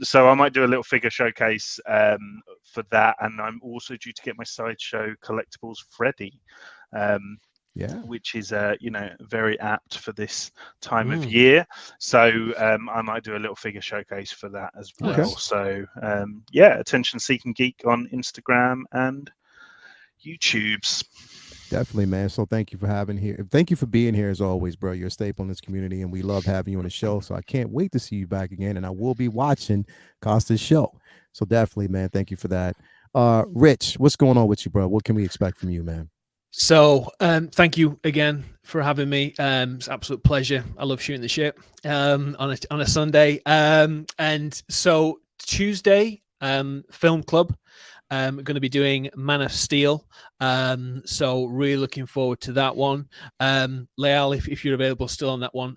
So I might do a little figure showcase for that. And I'm also due to get my Sideshow Collectibles Freddy, which is very apt for this time of year. So I might do a little figure showcase for that as well. Okay. So Attention Seeking Geek on Instagram and YouTube's. Definitely, man. So thank you for being here as always, bro. You're a staple in this community, and we love having you on the show. So I can't wait to see you back again, and I will be watching Costa's show. So definitely, man. Thank you for that. Rich, what's going on with you, bro? What can we expect from you, man? So thank you again for having me. It's an absolute pleasure. I love shooting the shit on a Sunday. And so Tuesday, Film Club. Going to be doing Man of Steel. So really looking forward to that one. Leal, if you're available still on that one.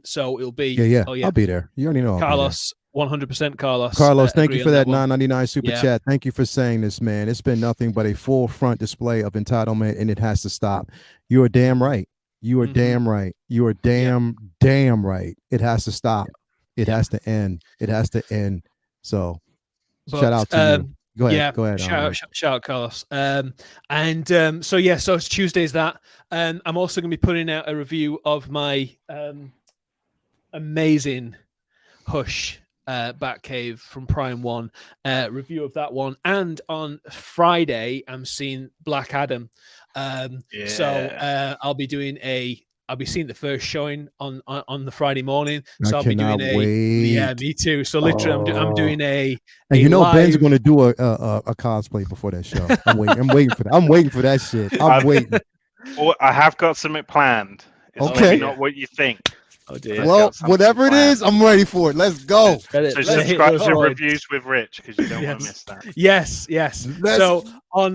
So it'll be I'll be there. You already know. Carlos. 100% Carlos. Thank you for that $9.99 super chat. Thank you for saying this, man. It's been nothing but a full front display of entitlement, and it has to stop. You are damn right. You are damn right. You are damn right. It has to stop. It has to end. It has to end. So shout out to you. Go ahead. Shout out, Carlos. So it's Tuesday's that. I'm also going to be putting out a review of my amazing Hush Batcave from Prime 1, review of that one. And on Friday, I'm seeing Black Adam. So I'll be seeing the first showing on the Friday morning. So I'll be doing me too. So literally, I'm doing a. And you know, live... Ben's going to do a cosplay before that show. I'm waiting for that. I'm waiting for that shit. I'm waiting. Well, I have got something planned. It's maybe not what you think. Oh dear. Well, whatever it is, I'm ready for it. Let's go. So subscribe to Reviews with Rich because you don't want to miss that. Yes. So on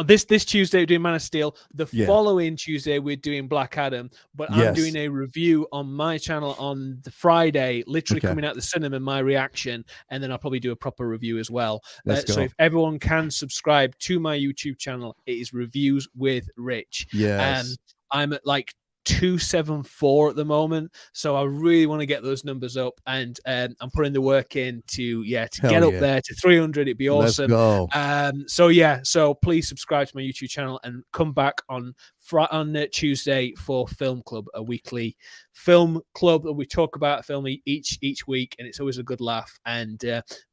this Tuesday we're doing Man of Steel. The following Tuesday we're doing Black Adam. But I'm doing a review on my channel on the Friday, literally coming out the cinema, my reaction, and then I'll probably do a proper review as well. So if everyone can subscribe to my YouTube channel, it is Reviews with Rich. Yes. I'm at like 274 at the moment, so I really want to get those numbers up, and I'm putting the work in to get up there to 300. It'd be awesome. Let's go. So please subscribe to my YouTube channel and come back on Tuesday for Film Club, a weekly film club that we talk about film each week, and it's always a good laugh. And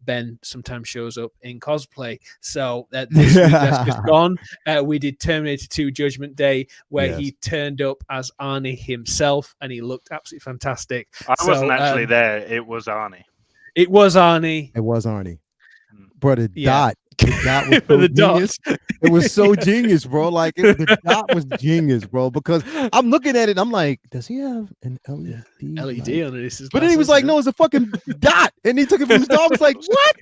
Ben sometimes shows up in cosplay. So this week that's just gone. We did Terminator 2 Judgment Day, where he turned up as Arnie himself, and he looked absolutely fantastic. I wasn't actually there. It was Arnie. It was Arnie. But the dot was so genius. It was so genius, bro. Like the dot was genius, bro. Because I'm looking at it, I'm like, does he have an LED? LED on it? But then he was like, no, it's a fucking dot, and he took it from his dog. I was like, what?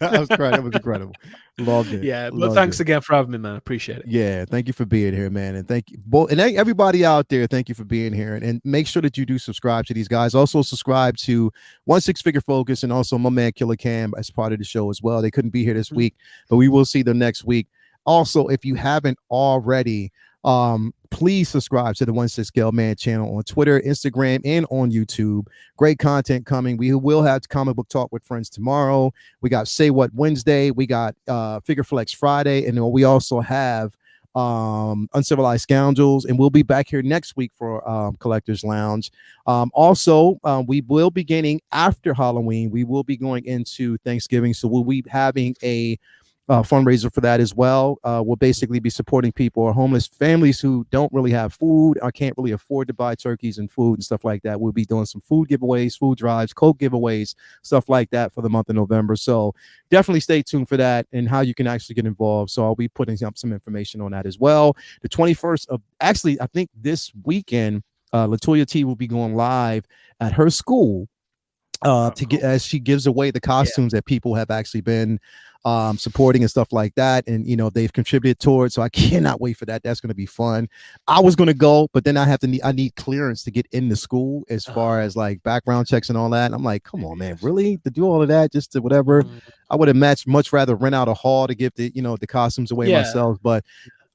I was crying. It was incredible. Loved it. Yeah, but thanks again for having me, man. I appreciate it. Yeah, thank you for being here, man, and thank you both, and everybody out there. Thank you for being here, and make sure that you do subscribe to these guys. Also subscribe to 16 Figure Focus and also my man Killer Cam as part of the show as well. They couldn't be here this week, but we will see them next week. Also, if you haven't already, please subscribe to the 16 Scale Man channel on Twitter, Instagram, and on YouTube. Great content coming. We will have comic book talk with friends tomorrow. We got Say What Wednesday. We got Figure Flex Friday, and then we also have Uncivilized Scoundrels, and we'll be back here next week for Collectors Lounge. Also, we will be beginning after Halloween. We will be going into Thanksgiving, so we'll be having a fundraiser for that as well. We'll basically be supporting people or homeless families who don't really have food or can't really afford to buy turkeys and food and stuff like that. We'll be doing some food giveaways, food drives, Coke giveaways, stuff like that for the month of November. So definitely stay tuned for that and how you can actually get involved. So I'll be putting up some information on that as well. The 21st of actually, I think this weekend, Latoya T will be going live at her school to get as she gives away the costumes that people have actually been supporting and stuff like that, and they've contributed towards. So I cannot wait for that. That's going to be fun. I was going to go, but then I need clearance to get in the school as far as like background checks and all that. And I'm like, come on, man, really, to do all of that just to whatever? I would have much rather rent out a hall to give the the costumes away myself, but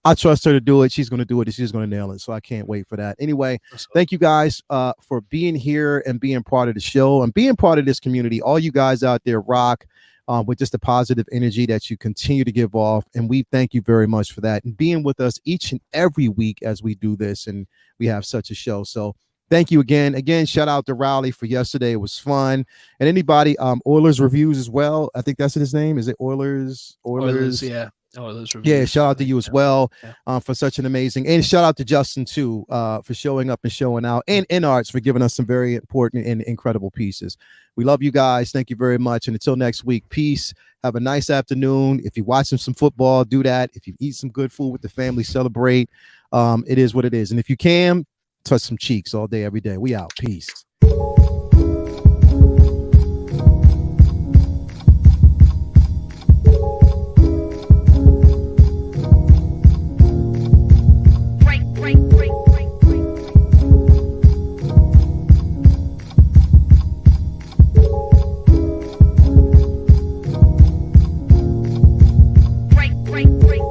I trust her to do it. She's going to do it, and she's going to nail it. So I can't wait for that. Anyway, thank you guys for being here and being part of the show and being part of this community. All you guys out there rock with just the positive energy that you continue to give off. And we thank you very much for that and being with us each and every week as we do this. And we have such a show. So thank you again. Shout out to Rowley for yesterday. It was fun. And anybody, Oilers reviews as well. I think that's his name. Is it Oilers? Yeah. Yeah, shout out to you as well for such an amazing, and shout out to Justin too for showing up and showing out, and InArts for giving us some very important and incredible pieces. We love you guys. Thank you very much. And until next week, peace. Have a nice afternoon. If you're watching some football, do that. If you eat some good food with the family, celebrate. It is what it is. And if you can, touch some cheeks all day, every day. We out. Peace. break.